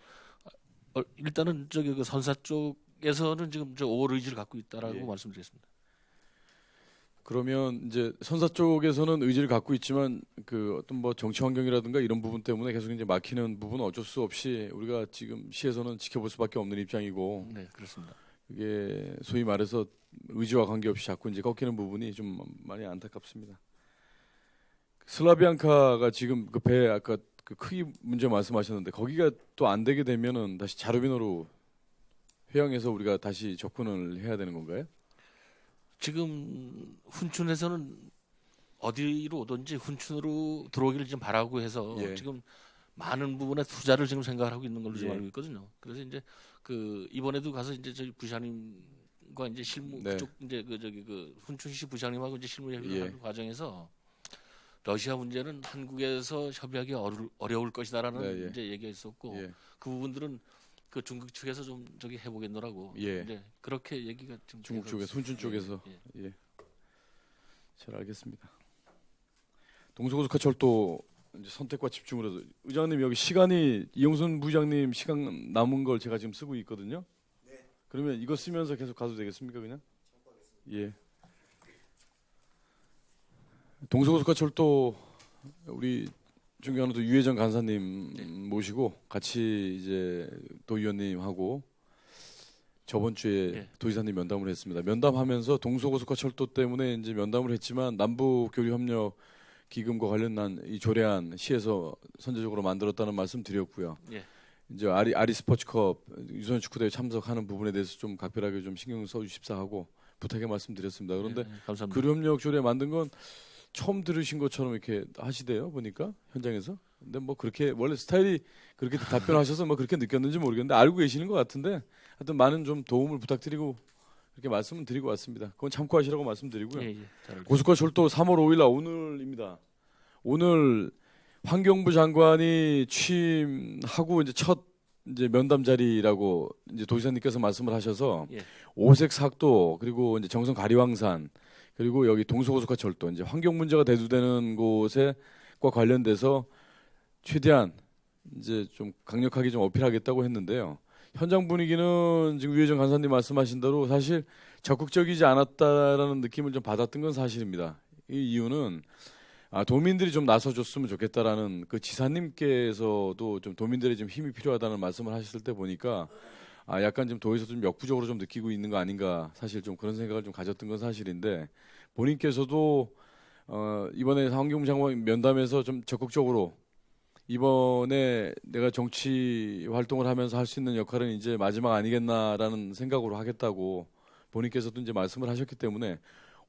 일단은 저기 그 선사 쪽에서는 지금 저 5월 의지를 갖고 있다라고 예. 말씀드렸습니다. 그러면 이제 선사 쪽에서는 의지를 갖고 있지만 그 어떤 뭐 정치 환경이라든가 이런 부분 때문에 계속 이제 막히는 부분은 어쩔 수 없이 우리가 지금 시에서는 지켜볼 수밖에 없는 입장이고 네, 그렇습니다. 그게 소위 말해서 의지와 관계없이 자꾸 이제 꺾이는 부분이 좀 많이 안타깝습니다. 슬라비앙카가 지금 그 배 아까 그 크기 문제 말씀하셨는데 거기가 또 안 되게 되면은 다시 자루비노로 회항해서 우리가 다시 접근을 해야 되는 건가요? 지금 훈춘에서는 어디로 오든지 훈춘으로 들어오기를 지금 바라고 해서 예. 지금 많은 부분에 투자를 지금 생각을 하고 있는 걸로 지금 예. 알고 있거든요. 그래서 이제 그 이번에도 가서 이제 저희 부장님과 이제 실무 네. 그쪽 이제 그 저기 그 훈춘시 부장님하고 이제 실무 협의를 예. 하는 과정에서 러시아 문제는 한국에서 협의하기 어려울 것이다라는 네, 예. 이제 얘기가 있었고 예. 그 부분들은 그 중국 측에서 좀 저기 해보겠노라고 예. 이제 그렇게 얘기가 지금 중국 돼서 쪽에서 훈춘 쪽에서 예. 예. 잘 알겠습니다. 동서고속철도 이제 선택과 집중으로 해서 의장님 여기 시간이 이용순 부장님 시간 남은 걸 제가 지금 쓰고 있거든요. 네. 그러면 이거 쓰면서 계속 가도 되겠습니까 그냥? 예. 동서고속철도 우리 존경하는 또 유혜정 간사님 모시고 같이 이제 도의원님하고 저번 주에 네. 도지사님 면담을 했습니다. 면담하면서 동서고속철도 때문에 이제 면담을 했지만 남북 교류 협력 기금과 관련한 이 조례안 시에서 선제적으로 만들었다는 말씀 드렸고요. 예. 이제 아리 스포츠컵 유소년 축구대회 참석하는 부분에 대해서 좀 각별하게 좀 신경 써주십사 하고 부탁의 말씀드렸습니다. 그런데 예, 감사합니다. 교류 협력 조례 만든 건 처음 들으신 것처럼 이렇게 하시대요 보니까 현장에서. 근데 뭐 그렇게 원래 스타일이 그렇게 답변하셔서 뭐 그렇게 느꼈는지 모르겠는데 알고 계시는 것 같은데 하여튼 많은 좀 도움을 부탁드리고 그렇게 말씀을 드리고 왔습니다. 그건 참고하시라고 말씀드리고요. 예, 예. 잘 알겠습니다. 고속철도 3월 5일 날 오늘입니다. 오늘 환경부 장관이 취임하고 이제 첫 이제 면담 자리라고 이제 도지사님께서 말씀을 하셔서 예. 오색 사학도 그리고 이제 정선 가리왕산 그리고 여기 동서고속철도 이제 환경 문제가 대두되는 곳에과 관련돼서 최대한 이제 좀 강력하게 좀 어필하겠다고 했는데요. 현장 분위기는 지금 유혜정 간사님 말씀하신 대로 사실 적극적이지 않았다라는 느낌을 좀 받았던 건 사실입니다. 이 이유는 도민들이 좀 나서줬으면 좋겠다라는 그 지사님께서도 좀 도민들의 좀 힘이 필요하다는 말씀을 하셨을 때 보니까 약간 좀 도에서 좀 역부족으로 좀 느끼고 있는 거 아닌가 사실 좀 그런 생각을 좀 가졌던 건 사실인데 본인께서도 이번에 환경부 장관 면담에서 좀 적극적으로 이번에 내가 정치 활동을 하면서 할 수 있는 역할은 이제 마지막 아니겠나라는 생각으로 하겠다고 본인께서도 이제 말씀을 하셨기 때문에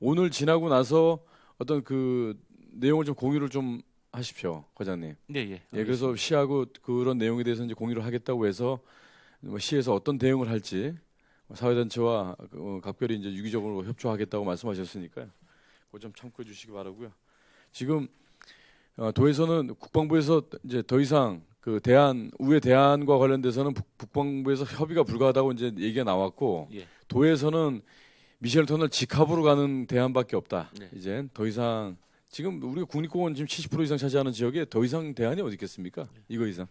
오늘 지나고 나서 어떤 그 내용을 좀 공유를 좀 하십시오, 과장님. 네, 예. 예, 그래서 시하고 그런 내용에 대해서 이제 공유를 하겠다고 해서 뭐 시에서 어떤 대응을 할지 사회단체와 각별히 이제 유기적으로 협조하겠다고 말씀하셨으니까요. 그거 좀 참고해 주시기 바라고요. 지금 도에서는 국방부에서 이제 더 이상 그 우회 대안과 관련돼서는 국방부에서 협의가 불가하다고 이제 얘기가 나왔고 예. 도에서는 미셸 터널 직합으로 가는 대안밖에 없다. 네. 이제 더 이상 지금 우리가 국립공원 지금 70% 이상 차지하는 지역에 더 이상 대안이 어디 있겠습니까? 이거 이상.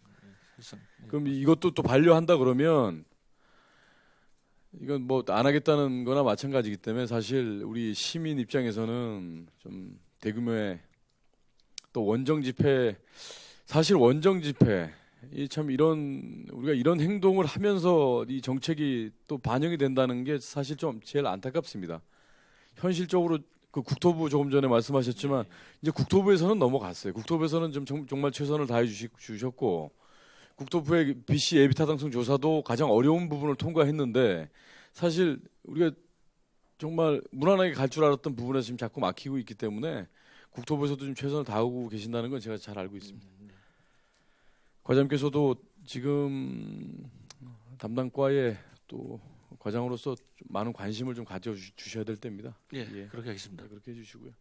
그럼 이것도 또 반려한다 그러면 이건 뭐 안 하겠다는 거나 마찬가지이기 때문에 사실 우리 시민 입장에서는 좀 대규모의 또 원정 집회 사실 원정 집회 이 참 이런 우리가 이런 행동을 하면서 이 정책이 또 반영이 된다는 게 사실 좀 제일 안타깝습니다. 현실적으로 그 국토부 조금 전에 말씀하셨지만 이제 국토부에서는 넘어갔어요. 국토부에서는 좀 정말 최선을 다해 주셨고 국토부의 BC 예비 타당성 조사도 가장 어려운 부분을 통과했는데 사실 우리가 정말 무난하게 갈 줄 알았던 부분에서 지금 자꾸 막히고 있기 때문에 국토부에서도 좀 최선을 다하고 계신다는 건 제가 잘 알고 있습니다. 과장님께서도 지금 담당과에 또 과장으로서 좀 많은 관심을 좀 가져 주셔야 될 때입니다. 예, 그렇게 하겠습니다. 네, 그렇게 해주시고요.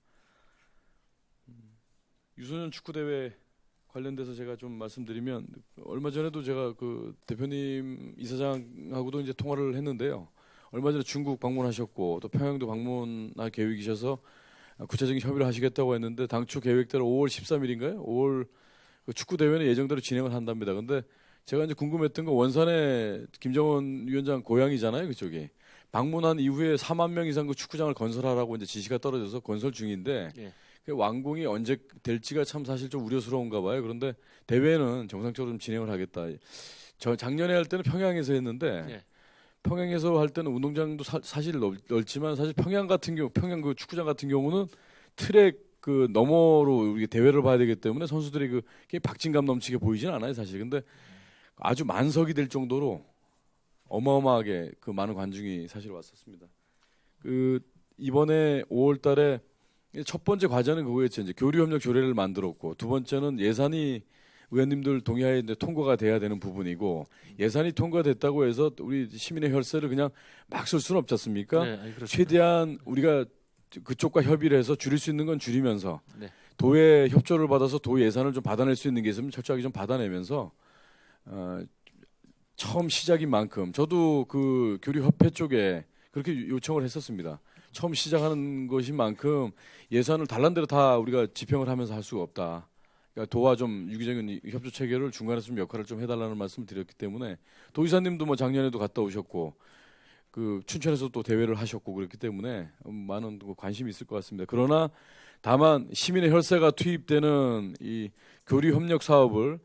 유소년 축구 대회 관련돼서 제가 좀 말씀드리면 얼마 전에도 제가 그 대표님 이사장하고도 이제 통화를 했는데요. 얼마 전에 중국 방문하셨고 또 평양도 방문할 계획이셔서 구체적인 협의를 하시겠다고 했는데 당초 계획대로 5월 13일인가요? 5월 그 축구 대회는 예정대로 진행을 한답니다. 근데 제가 이제 궁금했던 건 원산에 김정은 위원장 고향이잖아요, 그쪽이. 방문한 이후에 4만 명 이상 그 축구장을 건설하라고 이제 지시가 떨어져서 건설 중인데 예. 그 완공이 언제 될지가 참 사실 좀 우려스러운가 봐요. 그런데 대회는 정상적으로 좀 진행을 하겠다. 저 작년에 할 때는 평양에서 했는데 예. 평양에서 할 때는 운동장도 사실 넓지만 사실 평양 같은 경우 평양 그 축구장 같은 경우는 트랙 그 너머로 우리 대회를 봐야 되기 때문에 선수들이 그 박진감 넘치게 보이진 않아요, 사실. 근데 아주 만석이 될 정도로 어마어마하게 그 많은 관중이 사실 왔었습니다. 그 이번에 5월달에 첫 번째 과제는 그거였죠. 이제 교류협력 조례를 만들었고 두 번째는 예산이 의원님들 동의하에 이제 통과가 돼야 되는 부분이고 예산이 통과됐다고 해서 우리 시민의 혈세를 그냥 막 쓸 수는 없지 않습니까? 네, 그렇습니다. 최대한 우리가 그쪽과 협의를 해서 줄일 수 있는 건 줄이면서 네. 도의 협조를 받아서 도 예산을 좀 받아낼 수 있는 게 있으면 철저하게 좀 받아내면서 처음 시작인 만큼 저도 그 교류협회 쪽에 그렇게 요청을 했었습니다. 처음 시작하는 것인 만큼 예산을 달란대로 다 우리가 집행을 하면서 할 수가 없다. 그러니까 도와 좀 유기적인 협조 체계를 중간에서 좀 역할을 좀 해달라는 말씀을 드렸기 때문에 도의사님도 뭐 작년에도 갔다 오셨고 그 춘천에서 또 대회를 하셨고 그렇기 때문에 많은 관심이 있을 것 같습니다. 그러나 다만 시민의 혈세가 투입되는 이 교류 협력 사업을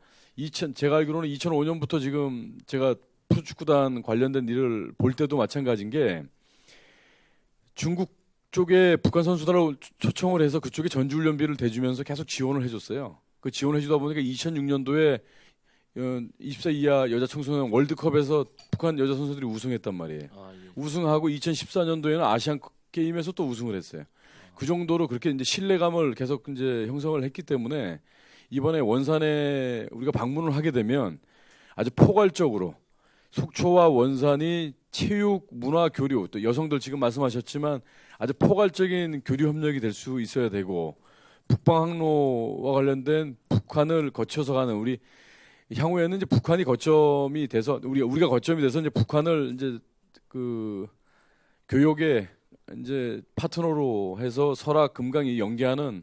제가 알기로는 2005년부터 지금 제가 프로축구단 관련된 일을 볼 때도 마찬가지인 게 중국 쪽에 북한 선수단을 초청을 해서 그쪽에 전지훈련비를 대주면서 계속 지원을 해줬어요. 그 지원을 해주다 보니까 2006년도에 20세 이하 여자 청소년 월드컵에서 북한 여자 선수들이 우승했단 말이에요. 아, 예. 우승하고 2014년도에는 아시안 게임에서 또 우승을 했어요. 그 정도로 그렇게 이제 신뢰감을 계속 이제 형성을 했기 때문에 이번에 원산에 우리가 방문을 하게 되면 아주 포괄적으로 속초와 원산이 체육, 문화, 교류, 또 여성들 지금 말씀하셨지만 아주 포괄적인 교류 협력이 될 수 있어야 되고 북방 항로와 관련된 북한을 거쳐서 가는 우리 향후에는 이제 북한이 거점이 돼서 우리가 거점이 돼서 이제 북한을 이제 그 교역의 이제 파트너로 해서 설악, 금강이 연계하는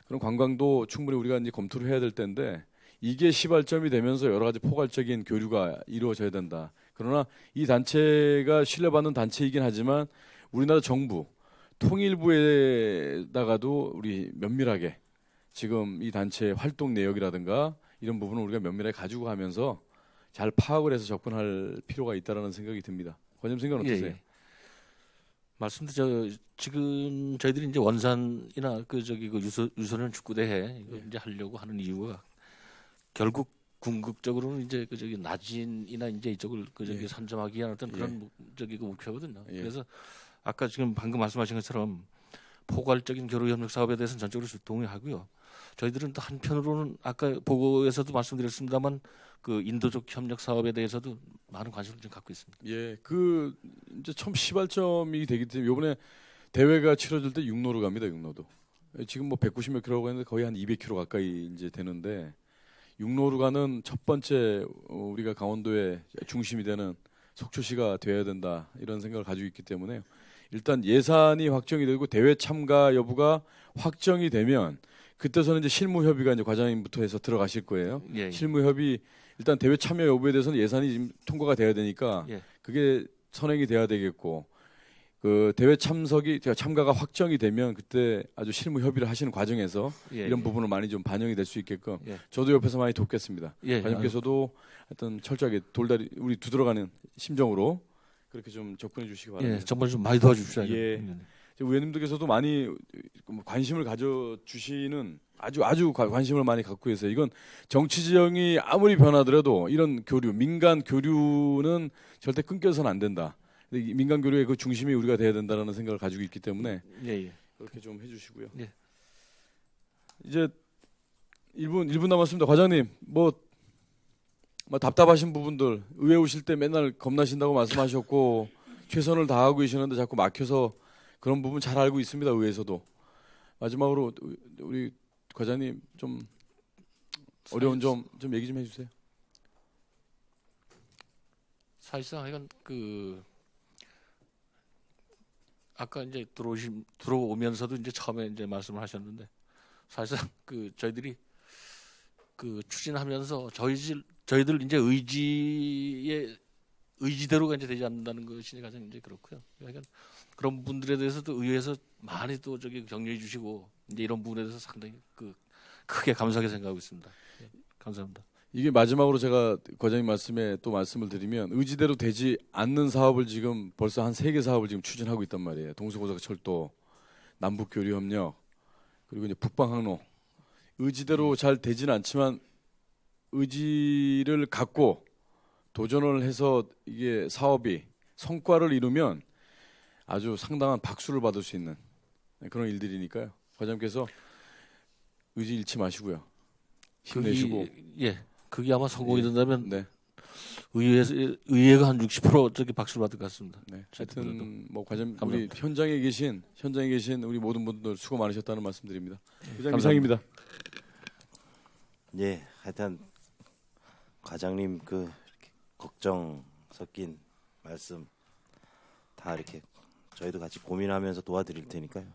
그런 관광도 충분히 우리가 이제 검토를 해야 될 텐데 이게 시발점이 되면서 여러 가지 포괄적인 교류가 이루어져야 된다. 그러나 이 단체가 신뢰받는 단체이긴 하지만 우리나라 정부 통일부에다가도 우리 면밀하게 지금 이 단체의 활동 내역이라든가 이런 부분을 우리가 면밀하게 가지고 가면서 잘 파악을 해서 접근할 필요가 있다라는 생각이 듭니다. 관님 생각은 어떠세요? 예. 말씀드려 지금 저희들이 이제 원산이나 그 유소년 축구 대회 이거 이제 하려고 하는 이유가 결국 궁극적으로는 이제 그 나진이나 이제 이쪽을 선점하기 위한 어떤 그런 그 목표거든요. 그래서 아까 지금 방금 말씀하신 것처럼 포괄적인 교류협력 사업에 대해서는 전적으로 동의하고요. 저희들은 또 한편으로는 아까 보고에서도 말씀드렸습니다만 그 인도적 협력 사업에 대해서도 많은 관심을 좀 갖고 있습니다. 예, 그 이제 처음 시발점이 되기 때문에 이번에 대회가 치러질 때 육로로 갑니다. 육로도 지금 뭐 190몇 킬로라고 했는데 거의 한 200킬로 가까이 이제 되는데 육로로 가는 첫 번째 우리가 강원도의 중심이 되는 속초시가 되어야 된다 이런 생각을 가지고 있기 때문에 일단 예산이 확정이 되고 대회 참가 여부가 확정이 되면 그때서는 이제 실무 협의가 이제 과장님부터 해서 들어가실 거예요. 예. 실무 협의 일단 대회 참여 여부에 대해서는 예산이 지금 통과가 돼야 되니까 예. 그게 선행이 돼야 되겠고 그 대회 참가가 확정이 되면 그때 아주 실무 협의를 하시는 과정에서 이런 부분을 많이 좀 반영이 될 수 있게끔 저도 옆에서 많이 돕겠습니다. 과장님께서도 하여튼 철저하게 돌다리 우리 두드러가는 심정으로 그렇게 좀 접근해 주시기 바랍니다. 예, 정말 좀 많이 도와주십시오. 예. 의원님들께서도 많이 관심을 가져 주시는 아주 관심을 많이 갖고 계세요. 이건 정치 지형이 아무리 변하더라도 이런 교류, 민간 교류는 절대 끊겨서는 안 된다. 근데 이 민간 교류의 그 중심이 우리가 돼야 된다는 생각을 가지고 있기 때문에 그렇게 좀 해주시고요. 예. 이제 1분 남았습니다. 과장님, 뭐 뭐 답답하신 부분들 의회 오실 때 맨날 겁나신다고 말씀하셨고 최선을 다하고 계시는데 자꾸 막혀서 그런 부분 잘 알고 있습니다. 의회에서도. 마지막으로 우리 과장님 좀 어려운 점 얘기 좀 해주세요. 사실상 이건 아까 이제 들어오면서도 이제 처음에 이제 말씀을 하셨는데 사실상 저희들이 추진하면서 저희들 이제 의지대로가 이제 되지 않는다는 것이 가장 이제 그렇고요. 그러니까 그런 분들에 대해서도 의회에서 많이 또 격려해 주시고 이제 이런 부분에 대해서 상당히 크게 감사하게 생각하고 있습니다. 예, 감사합니다. 이게 마지막으로 제가 과장님 말씀에 또 말씀을 드리면 의지대로 되지 않는 사업을 지금 벌써 한 3개 사업을 지금 추진하고 있단 말이에요. 동서고속철도, 남북교류협력, 그리고 이제 북방항로. 의지대로 잘 되지는 않지만 의지를 갖고 도전을 해서 이게 사업이 성과를 이루면 아주 상당한 박수를 받을 수 있는 그런 일들이니까요. 과장님께서 의지 잃지 마시고요. 힘내시고. 그게 아마 성공이 된다면 네. 의회가 한 60% 저기 박수를 받을 것 같습니다. 네. 하여튼 뭐 과장 우리 감사합니다. 현장에 계신 우리 모든 분들 수고 많으셨다는 말씀드립니다. 과장님 감사합니다. 이상입니다. 예, 하여튼 과장님 이렇게 걱정 섞인 말씀 다 이렇게 저희도 같이 고민하면서 도와드릴 테니까요.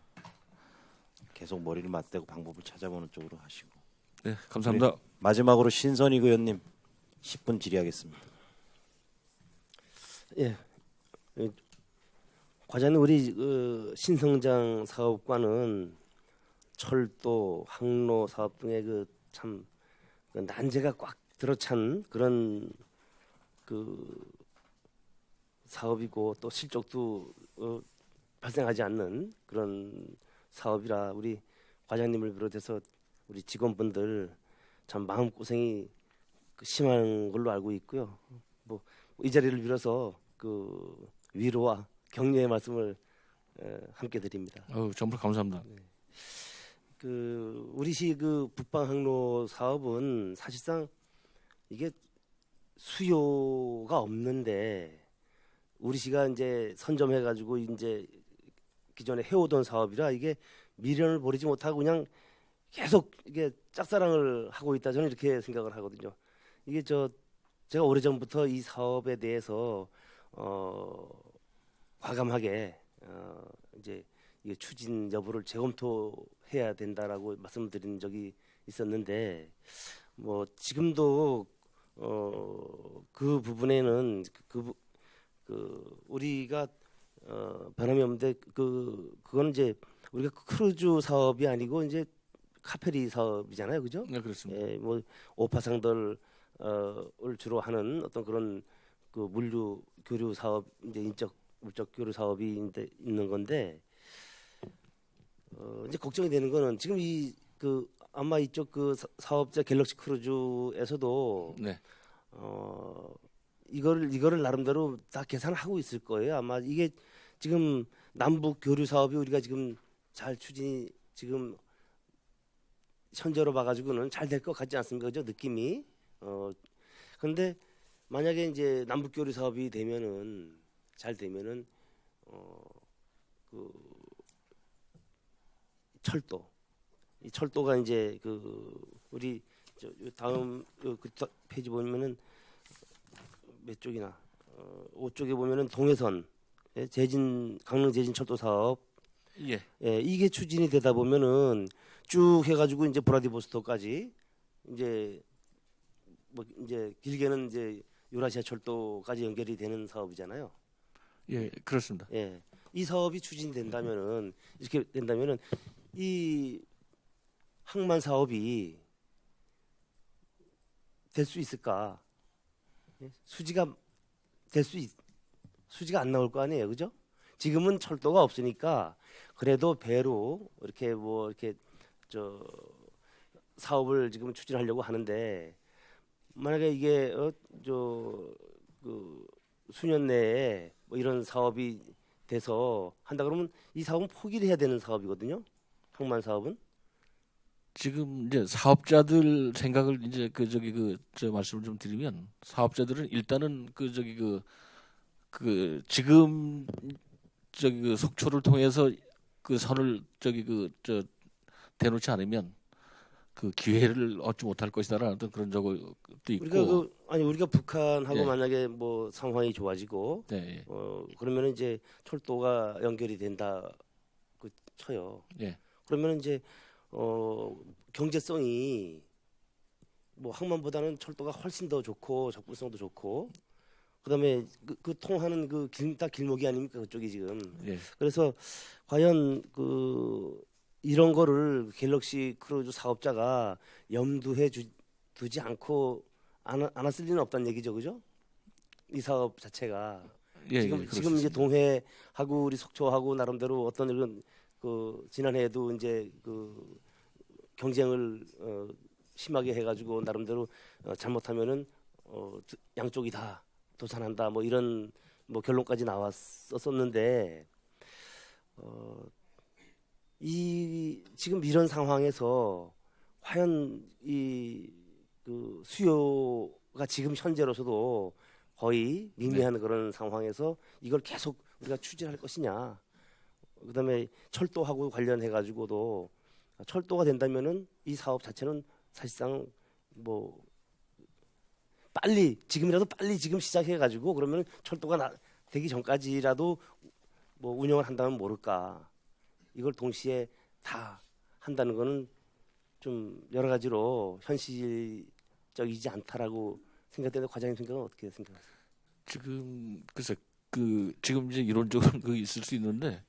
계속 머리를 맞대고 방법을 찾아보는 쪽으로 하시고. 네, 감사합니다. 마지막으로 신선익 의원님 10분 질의하겠습니다. 예. 과장님 우리 신성장 사업과는 철도, 항로 사업 등의 참 난제가 꽉 들어찬 그런 사업이고 또 실적도 발생하지 않는 그런 사업이라 우리 과장님을 비롯해서 우리 직원분들 참 마음 고생이 심한 걸로 알고 있고요. 뭐 이 자리를 빌어서 위로와 격려의 말씀을 함께 드립니다. 정말 감사합니다. 우리시 북방항로 사업은 사실상 이게 수요가 없는데 우리시가 이제 선점해가지고 이제 기존에 해오던 사업이라 이게 미련을 버리지 못하고 그냥 계속 이게 짝사랑을 하고 있다 저는 이렇게 생각을 하거든요. 이게 제가 오래전부터 이 사업에 대해서 과감하게 이제 이 추진 여부를 재검토해야 된다라고 말씀드린 적이 있었는데 뭐 지금도 그 부분에는 우리가 변함이 없는데 그거는 이제 우리가 크루즈 사업이 아니고 이제 카페리 사업이잖아요, 그죠? 네, 그렇습니다. 예, 뭐 오파상들을 주로 하는 어떤 그런 물류 교류 사업 이제 물적 교류 사업이 있는 건데 이제 걱정이 되는 거는 지금 아마 이쪽 사업자 갤럭시 크루즈에서도 네. 이거를 나름대로 다 계산하고 있을 거예요. 아마 이게 지금 남북 교류 사업이 우리가 지금 잘 추진이 지금 현재로 봐가지고는 잘 될 것 같지 않습니까? 그죠? 느낌이. 그런데 만약에 이제 남북 교류 사업이 잘 되면은 이 철도가 이제 우리 다음 페이지 보면은 몇 쪽이나 5쪽에 보면은 동해선 강릉 제진 철도 사업 예. 이게 추진이 되다 보면은 쭉 해가지고 이제 브라디보스토크까지 이제 길게는 이제 유라시아 철도까지 연결이 되는 사업이잖아요. 예, 그렇습니다. 예, 이 사업이 추진된다면은 이렇게 된다면은 이 항만 사업이 될 수 있을까? 예? 수지가 안 나올 거 아니에요, 그죠? 지금은 철도가 없으니까 그래도 배로 이렇게 사업을 지금 추진하려고 하는데 만약에 이게 수년 내에 뭐 이런 사업이 돼서 한다 그러면 이 사업은 포기를 해야 되는 사업이거든요. 항만 사업은. 지금 이제 사업자들 생각을 이제 저 말씀을 좀 드리면 사업자들은 일단은 지금 속초를 통해서 그 선을 대놓지 않으면 그 기회를 얻지 못할 것이다라는 어떤 그런 적도 있고. 우리가 북한하고 예. 만약에 뭐 상황이 좋아지고 네, 그러면 이제 철도가 연결이 된다 그 쳐요. 예. 그러면 이제 경제성이 뭐 항만보다는 철도가 훨씬 더 좋고 접근성도 좋고 그다음에 그 통하는 다 길목이 아닙니까 그쪽이 지금. 예. 그래서 과연 이런 거를 갤럭시 크루즈 사업자가 염두해 두지 않고 않았을 리는 없다는 얘기죠, 그죠? 이 사업 자체가 예, 지금 예, 지금 이제 그렇습니다. 동해하고 우리 속초하고 나름대로 어떤 이런 지난해에도 이제 경쟁을 심하게 해가지고 나름대로 잘못하면은 양쪽이 다 도산한다 뭐 이런 뭐 결론까지 나왔었는데 지금 이런 상황에서 과연 수요가 지금 현재로서도 거의 미미한 그런 상황에서 이걸 계속 우리가 추진할 것이냐. 그다음에 철도하고 관련해 가지고도 철도가 된다면은 이 사업 자체는 사실상 뭐 지금이라도 빨리 지금 시작해 가지고 그러면 철도가 되기 전까지라도 뭐 운영을 한다면 모를까. 이걸 동시에 다 한다는 거는 좀 여러 가지로 현실적이지 않다라고 생각되는데 과장님 생각은 어떻게 생각하세요? 지금 글쎄 지금 이제 이론적으로 있을 수 있는데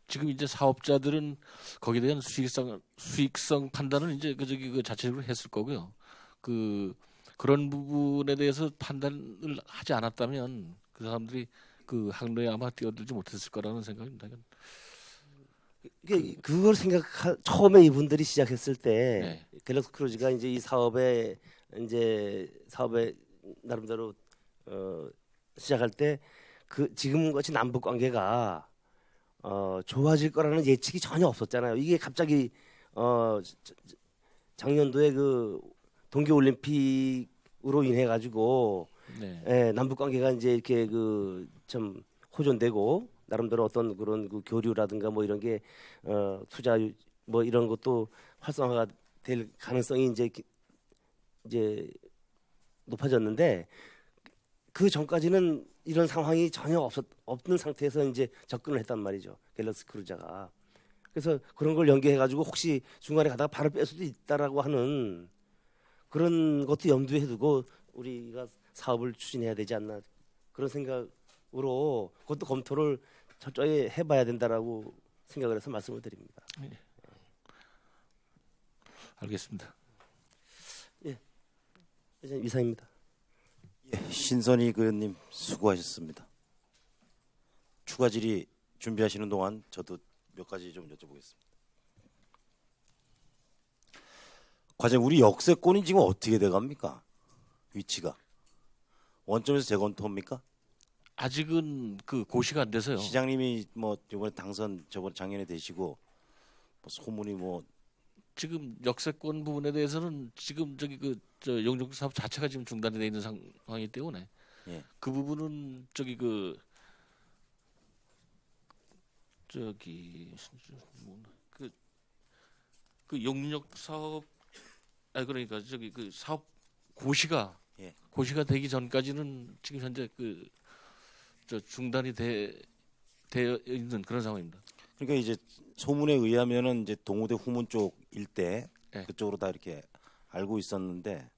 지금 이제 사업자들은 거기에 대한 수익성 판단을 이제 그 자체적으로 했을 거고요. 그런 부분에 대해서 판단을 하지 않았다면 그 사람들이 그 항로에 아마 뛰어들지 못했을 거라는 생각입니다. 그걸 처음에 이분들이 시작했을 때 네. 갤럭시 크루즈가 이제 이 사업에 나름대로 시작할 때 지금 같이 남북 관계가 좋아질 거라는 예측이 전혀 없었잖아요. 이게 갑자기 작년도에 동계 올림픽으로 인해 가지고 네. 남북 관계가 이제 이렇게 좀 호전되고 나름대로 어떤 그런 교류라든가 뭐 이런 게 투자 뭐 이런 것도 활성화가 될 가능성이 이제 높아졌는데 그 전까지는 이런 상황이 전혀 없는 상태에서 이제 접근을 했단 말이죠. 갤럭시 크루즈가. 그래서 그런 걸 연계해 가지고 혹시 중간에 가다가 발을 뺄 수도 있다라고 하는 그런 것도 염두에 두고 우리가 사업을 추진해야 되지 않나 그런 생각으로 그것도 검토를 철저히 해봐야 된다라고 생각을 해서 말씀을 드립니다. 알겠습니다. 이상입니다. 예, 신선희 의원님 수고하셨습니다. 추가 질의 준비하시는 동안 저도 몇 가지 좀 여쭤보겠습니다. 과장님, 우리 역세권이 지금 어떻게 돼갑니까? 위치가 원점에서 재검토입니까? 아직은 고시가 안 돼서요. 시장님이 뭐 이번에 당선 작년에 되시고 뭐 소문이 뭐 지금 역세권 부분에 대해서는 지금 용역 사업 자체가 지금 중단이 돼 있는 상황이기 때문에 예. 그 부분은 용역 사업 그러니까 사업 고시가 예. 고시가 되기 전까지는 지금 현재 중단이 되어 있는 그런 상황입니다. 그러니까 이제 소문에 의하면은 이제 동호대 후문 쪽 일대 예. 그쪽으로 다 이렇게 알고 있었는데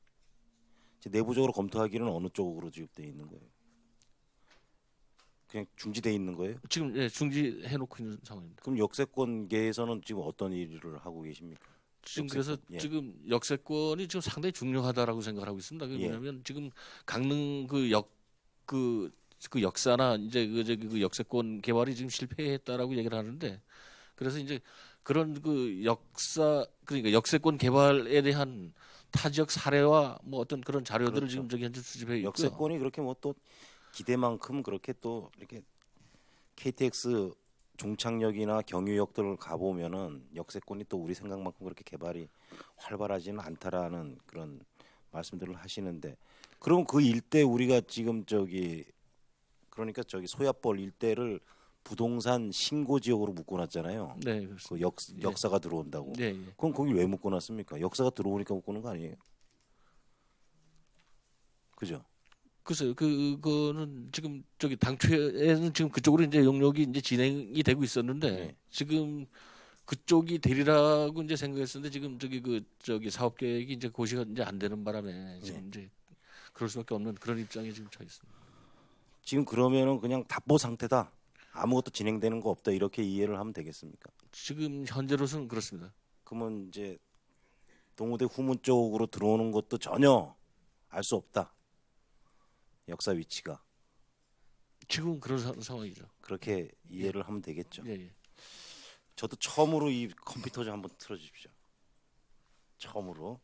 이제 내부적으로 검토하기는 어느 쪽으로 지금 돼 있는 거예요? 그냥 중지돼 있는 거예요? 지금 중지해 놓고 있는 상황입니다. 그럼 역세권계에서는 지금 어떤 일을 하고 계십니까? 지금 그래서 예. 지금 역세권이 지금 상당히 중요하다라고 생각을 하고 있습니다. 예. 왜냐하면 지금 강릉 그 역사나 이제 그 역세권 개발이 지금 실패했다라고 얘기를 하는데 그래서 이제 그런 그러니까 역세권 개발에 대한 타 지역 사례와 뭐 어떤 그런 자료들을 그렇죠. 지금 현재 수집해 있고요. 역세권이 그렇게 뭐 또 기대만큼 그렇게 또 이렇게 KTX 종착역이나 경유역들을 가보면은 역세권이 또 우리 생각만큼 그렇게 개발이 활발하지는 않다라는 그런 말씀들을 하시는데, 그럼 그 일대 우리가 지금 그러니까 소야벌 일대를 부동산 신고 지역으로 묶어놨잖아요. 네, 그렇습니다. 그 역사가 들어온다고. 네, 예. 그럼 거기 왜 묶어놨습니까? 역사가 들어오니까 묶어놓은 거 아니에요? 그죠? 글쎄요, 그거는 지금 당초에는 지금 그쪽으로 이제 용역이 이제 진행이 되고 있었는데 네. 지금 그쪽이 되리라고 이제 생각했었는데 지금 사업 계획이 이제 고시가 이제 안 되는 바람에 지금 이제 그럴 수밖에 없는 그런 입장에 지금 처해 있습니다. 지금 그러면은 그냥 답보 상태다. 아무것도 진행되는 거 없다. 이렇게 이해를 하면 되겠습니까? 지금 현재로서는 그렇습니다. 그러면 이제 동호대 후문 쪽으로 들어오는 것도 전혀 알 수 없다. 역사 위치가. 지금 그런 상황이죠. 그렇게 이해를 하면 되겠죠. 예, 예. 저도 처음으로 이 컴퓨터 좀 한번 틀어주십시오. 처음으로.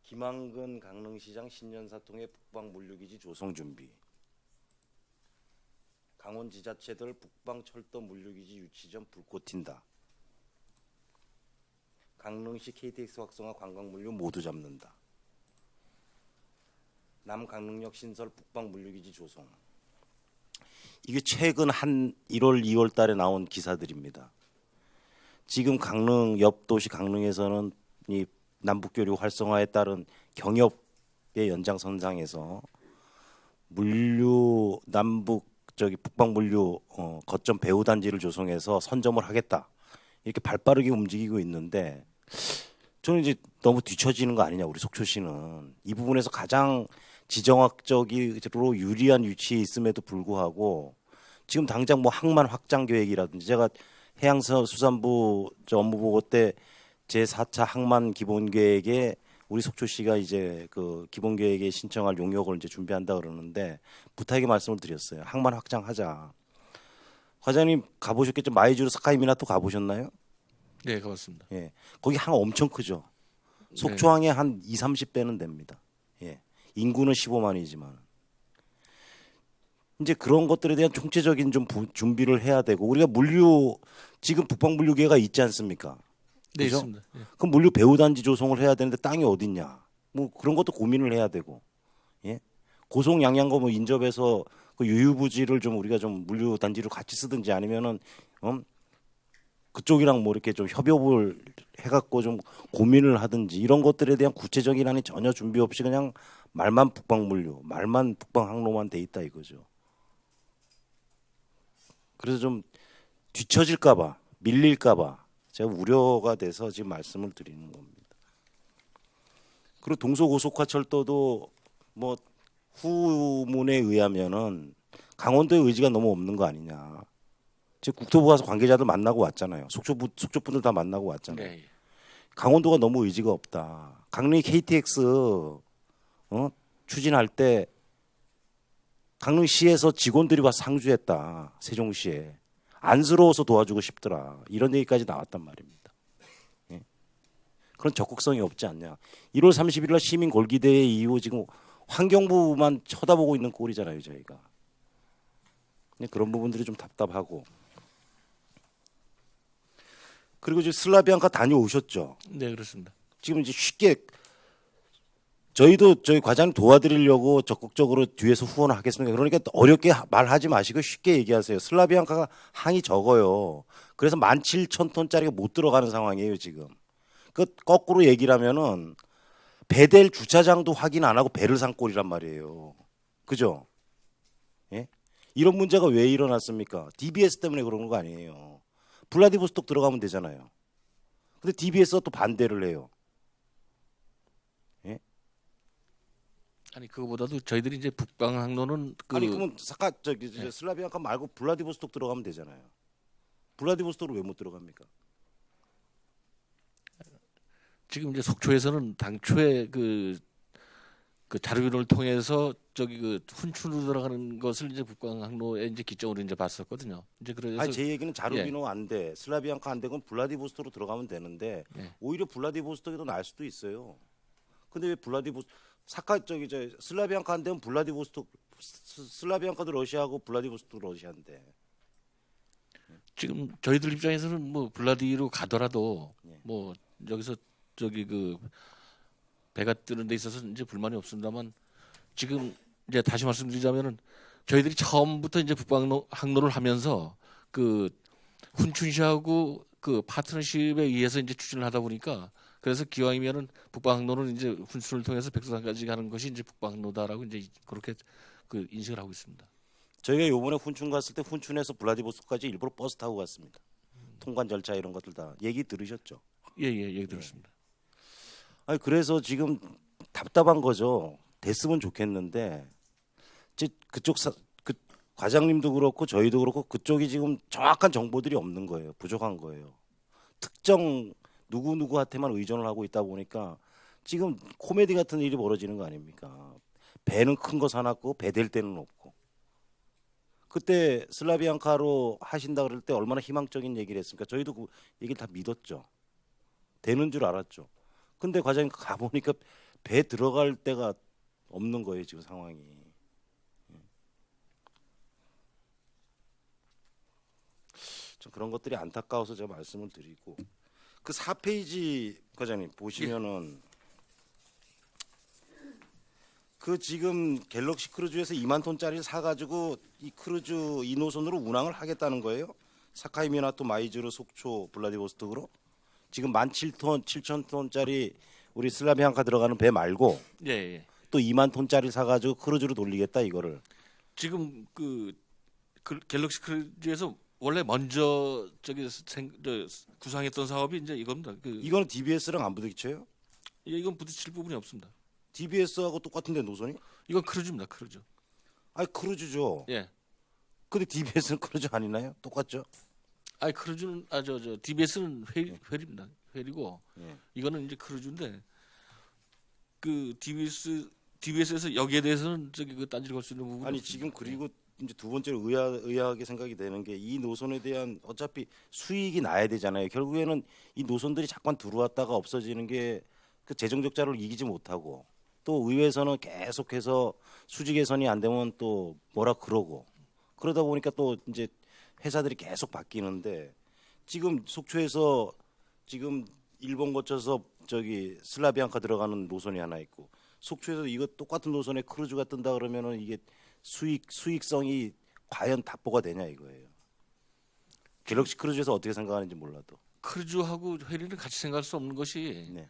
김한근 강릉시장 신년사통의 북방 물류기지 조성 준비. 강원지자체들 북방 철도 물류기지 유치 전 불꽃 튄다. 강릉시 KTX 확성화 관광 물류 모두 잡는다. 남강릉역 신설 북방 물류기지 조성. 이게 최근 한 1월, 2월 달에 나온 기사들입니다. 지금 강릉 옆 도시 강릉에서는 이 남북교류 활성화에 따른 경협의 연장선상에서 물류 북방 물류 거점 배후 단지를 조성해서 선점을 하겠다. 이렇게 발빠르게 움직이고 있는데 저는 이제 너무 뒤처지는 거 아니냐, 우리 속초시는. 이 부분에서 가장 지정학적으로 유리한 위치에 있음에도 불구하고 지금 당장 뭐 항만 확장 계획이라든지, 제가 해양수산부 업무보고 때 제4차 항만 기본계획에 우리 속초시가 이제 그 기본계획에 신청할 용역을 이제 준비한다 그러는데 부탁의 말씀을 드렸어요. 항만 확장하자. 과장님 가보셨겠죠? 마이주르 스카이미나 또 가보셨나요? 네, 가봤습니다. 예, 거기 항 엄청 크죠. 속초항의 한 2, 30배는 됩니다. 예, 인구는 15만이지만 이제 그런 것들에 대한 총체적인 좀 준비를 해야 되고, 우리가 물류 지금 북방 물류계가 있지 않습니까? 네, 그죠? 있습니다. 예. 그럼 물류 배후 단지 조성을 해야 되는데 땅이 어딨냐? 뭐 그런 것도 고민을 해야 되고, 예, 고속 양양거 뭐 인접해서 그 유유부지를 좀 우리가 좀 물류 단지를 같이 쓰든지 아니면은 그쪽이랑 뭐 이렇게 좀 협업을 해갖고 좀 고민을 하든지, 이런 것들에 대한 구체적인 안이 전혀 준비 없이 그냥 말만 북방 물류, 말만 북방 항로만 돼 있다 이거죠. 그래서 좀 뒤처질까봐, 밀릴까봐 제가 우려가 돼서 지금 말씀을 드리는 겁니다. 그리고 동서고속화철도도 뭐 후문에 의하면은 강원도의 의지가 너무 없는 거 아니냐. 지금 국토부 가서 관계자들 만나고 왔잖아요. 속초 분들 다 만나고 왔잖아요. 네, 예. 강원도가 너무 의지가 없다. 강릉이 KTX 추진할 때 강릉시에서 직원들이 와서 상주했다. 세종시에. 안쓰러워서 도와주고 싶더라. 이런 얘기까지 나왔단 말입니다. 예? 그런 적극성이 없지 않냐. 1월 30일 날 시민 골기대회 이후 지금 환경부만 쳐다보고 있는 꼴이잖아요, 저희가. 근데 그런 부분들이 좀 답답하고. 그리고 지금 슬라비앙카 다녀오셨죠? 네, 그렇습니다. 지금 이제 쉽게 저희도 저희 과장님 도와드리려고 적극적으로 뒤에서 후원을 하겠습니다. 그러니까 어렵게 말하지 마시고 쉽게 얘기하세요. 슬라비앙카가 항이 적어요. 그래서 17,000톤짜리가 못 들어가는 상황이에요, 지금. 그 거꾸로 얘기를 하면은 배될 주차장도 확인 안 하고 배를 산 꼴이란 말이에요. 그죠? 예? 이런 문제가 왜 일어났습니까? DBS 때문에 그러는 거 아니에요. 블라디보스톡 들어가면 되잖아요. 근데 DBS가 또 반대를 해요. 예? 아니 그거보다도 저희들이 이제 북방 항로는 아니 그러면 슬라비앙카 말고 블라디보스톡 들어가면 되잖아요. 블라디보스톡으로 왜 못 들어갑니까? 지금 이제 속초에서는 당초에 그 자료비를 통해서 훈춘으로 들어가는 것을 이제 북방 항로에 이제 기점으로 이제 봤었거든요. 이제 그래서 아니 제 얘기는 자루비노 안 돼, 슬라비앙카 안 되고 블라디보스톡으로 들어가면 되는데 예. 오히려 블라디보스톡이 더 나을 수도 있어요. 근데 왜 저기 저 슬라비앙카 한 데는 슬라비앙카도 러시아하고 블라디보스토크도 러시아인데. 지금 저희들 입장에서는 뭐 블라디로 가더라도 예. 뭐 여기서 저기 그 배가 뜨는 데 있어서 이제 불만이 없습니다만 지금 이제 다시 말씀드리자면은 저희들이 처음부터 이제 북방 항로를 하면서 그 훈춘시하고 그 파트너십에 의해서 이제 추진을 하다 보니까 그래서 기왕이면은 북방 항로는 이제 훈춘을 통해서 백두산까지 가는 것이 이제 북방 항로다라고 이제 그렇게 그 인식을 하고 있습니다. 저희가 요번에 훈춘 갔을 때 훈춘에서 블라디보스토크까지 일부러 버스 타고 갔습니다. 통관 절차 이런 것들 다 얘기 들으셨죠? 얘기 들었습니다. 아니 그래서 지금 답답한 거죠. 됐으면 좋겠는데 그 과장님도 그렇고 저희도 그렇고 그쪽이 지금 정확한 정보들이 없는 거예요. 부족한 거예요. 특정 누구한테만 의존을 하고 있다 보니까 지금 코미디 같은 일이 벌어지는 거 아닙니까? 배는 큰 거 사놨고 배 될 때는 없고. 그때 슬라비앙카로 하신다 그럴 때 얼마나 희망적인 얘기를 했습니까? 저희도 그 얘기를 다 믿었죠. 되는 줄 알았죠. 근데 과장님 가보니까 배 들어갈 데가 없는 거예요, 지금 상황이. 좀 그런 것들이 안타까워서 제가 말씀을 드리고 그 4페이지 과장님 보시면은 그 지금 갤럭시 크루즈에서 2만 톤짜리를 사가지고 이 크루즈 이 노선으로 운항을 하겠다는 거예요. 사카이 미나토 마이즈르 속초 블라디보스토크로 지금 17,000톤 7,000톤짜리 우리 슬라비앙카 들어가는 배 말고 예. 또 2만 톤짜리 사가지고 크루즈로 돌리겠다 이거를. 지금 그 갤럭시 크루즈에서 원래 먼저 구상했던 사업이 이제 이겁니다. 이거는 DBS랑 안 부딪혀요? 이건 부딪힐 부분이 없습니다. DBS하고 똑같은데 노선이? 이건 크루즈입니다. 크루즈. 아니 크루즈죠. 예. 근데 DBS는 크루즈 아니나요? 똑같죠? 아니 크루즈는 저 DBS는 회리입니다. 회리고 예. 이거는 이제 크루즈인데 그 DBS에서 여기에 대해서는 저기 그 딴지를 걸 수 있는 부분. 아니 지금 그리고 이제 두 번째로 의아하게 생각이 되는 게 이 노선에 대한 어차피 수익이 나야 되잖아요. 결국에는 이 노선들이 잠깐 들어왔다가 없어지는 게 그 재정 적자를 이기지 못하고 또 의회에서는 계속해서 수지 개선이 안 되면 또 뭐라 그러고 그러다 보니까 또 이제 회사들이 계속 바뀌는데 지금 속초에서 지금 일본 거쳐서 저기 슬라비앙카 들어가는 노선이 하나 있고 속초에서 이거 똑같은 노선에 크루즈가 뜬다 그러면은 이게 수익성이 과연 답보가 되냐 이거예요. 갤럭시 크루즈에서 어떻게 생각하는지 몰라도. 크루즈하고 회리는 같이 생각할 수 없는 것이 네.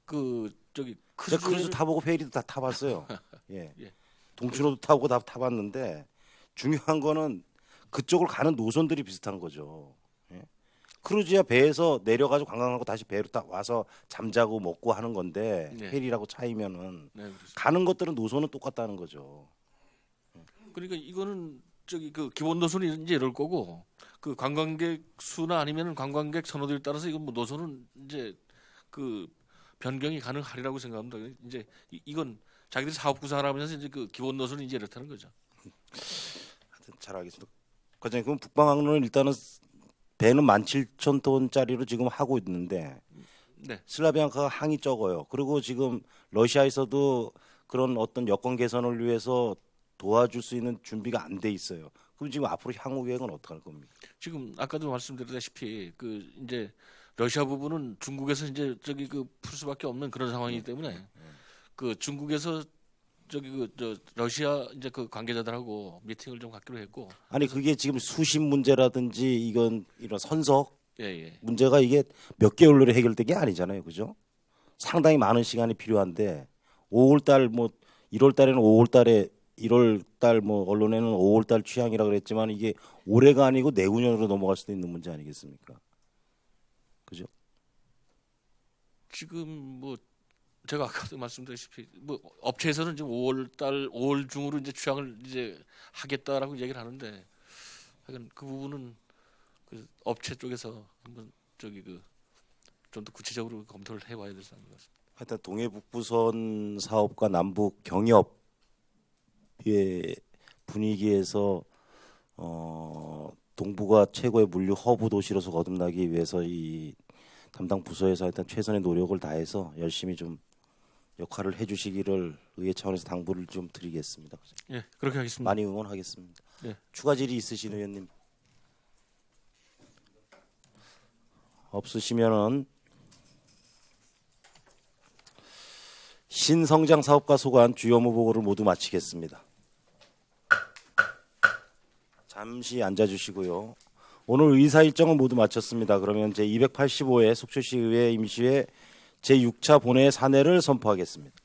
그 저기 제가 크루즈 타보고 페리도 다 타봤어요. 예. 예. 동춘호도 타고 다 타봤는데 중요한 거는 그쪽을 가는 노선들이 비슷한 거죠. 예. 크루즈야 배에서 내려가지고 관광하고 다시 배로 딱 와서 잠자고 먹고 하는 건데 네. 페리라고 차이면은 네, 그렇습니다. 가는 것들은 노선은 똑같다는 거죠. 그러니까 이거는 저기 그 기본 노선이 이제 이럴 거고 그 관광객 수나 아니면 관광객 선호도에 따라서 이건 뭐 노선은 이제 그 변경이 가능하리라고 생각합니다. 이제 이건 자기들이 사업 구상을 하면서 이제 그 기본 노선이 이제 이렇다는 거죠. 하여튼 잘 알겠습니다. 과장님 그럼 북방항로는 일단은 배는 17,000톤짜리로 지금 하고 있는데 네. 슬라비앙카가 항이 적어요. 그리고 지금 러시아에서도 그런 어떤 여건 개선을 위해서 도와줄 수 있는 준비가 안 돼 있어요. 그럼 지금 앞으로 향후 계획은 어떻게 할 겁니까? 지금 아까도 말씀드렸다시피 그 이제 러시아 부분은 중국에서 이제 저기 그 풀 수밖에 없는 그런 상황이기 때문에 그 중국에서 저기 그 저 러시아 이제 그 관계자들하고 미팅을 좀 갖기로 했고. 아니 그게 지금 수신 문제라든지 이건 이런 선석 예. 문제가 이게 몇 개월 내에 해결된 게 아니잖아요, 그죠? 상당히 많은 시간이 필요한데 5월달 뭐 1월달에는 5월달에 1월달 뭐 언론에는 5월달 취향이라 그랬지만 이게 올해가 아니고 내후년으로 넘어갈 수도 있는 문제 아니겠습니까? 그죠? 지금 뭐 제가 아까도 말씀드렸다시피 뭐 업체에서는 지금 5월 중으로 이제 취향을 이제 하겠다라고 얘기를 하는데 하여간 그 부분은 그 업체 쪽에서 한번 저기 그 좀 더 구체적으로 검토를 해봐야 되지 않는 것 같습니다. 하여튼 동해북부선 사업과 남북 경협의 분위기에서 동부가 최고의 물류 허브 도시로서 거듭나기 위해서 이 담당 부서에서 일단 최선의 노력을 다해서 열심히 좀 역할을 해주시기를 의회 차원에서 당부를 좀 드리겠습니다. 예, 그렇게 하겠습니다. 많이 응원하겠습니다. 예. 추가 질의 있으신 의원님 없으시면은 신성장 사업과 소관 주요 업무 보고를 모두 마치겠습니다. 잠시 앉아주시고요. 오늘 의사 일정은 모두 마쳤습니다. 그러면 제 285회 속초시의회 임시회 제6차 본회의 사내를 선포하겠습니다.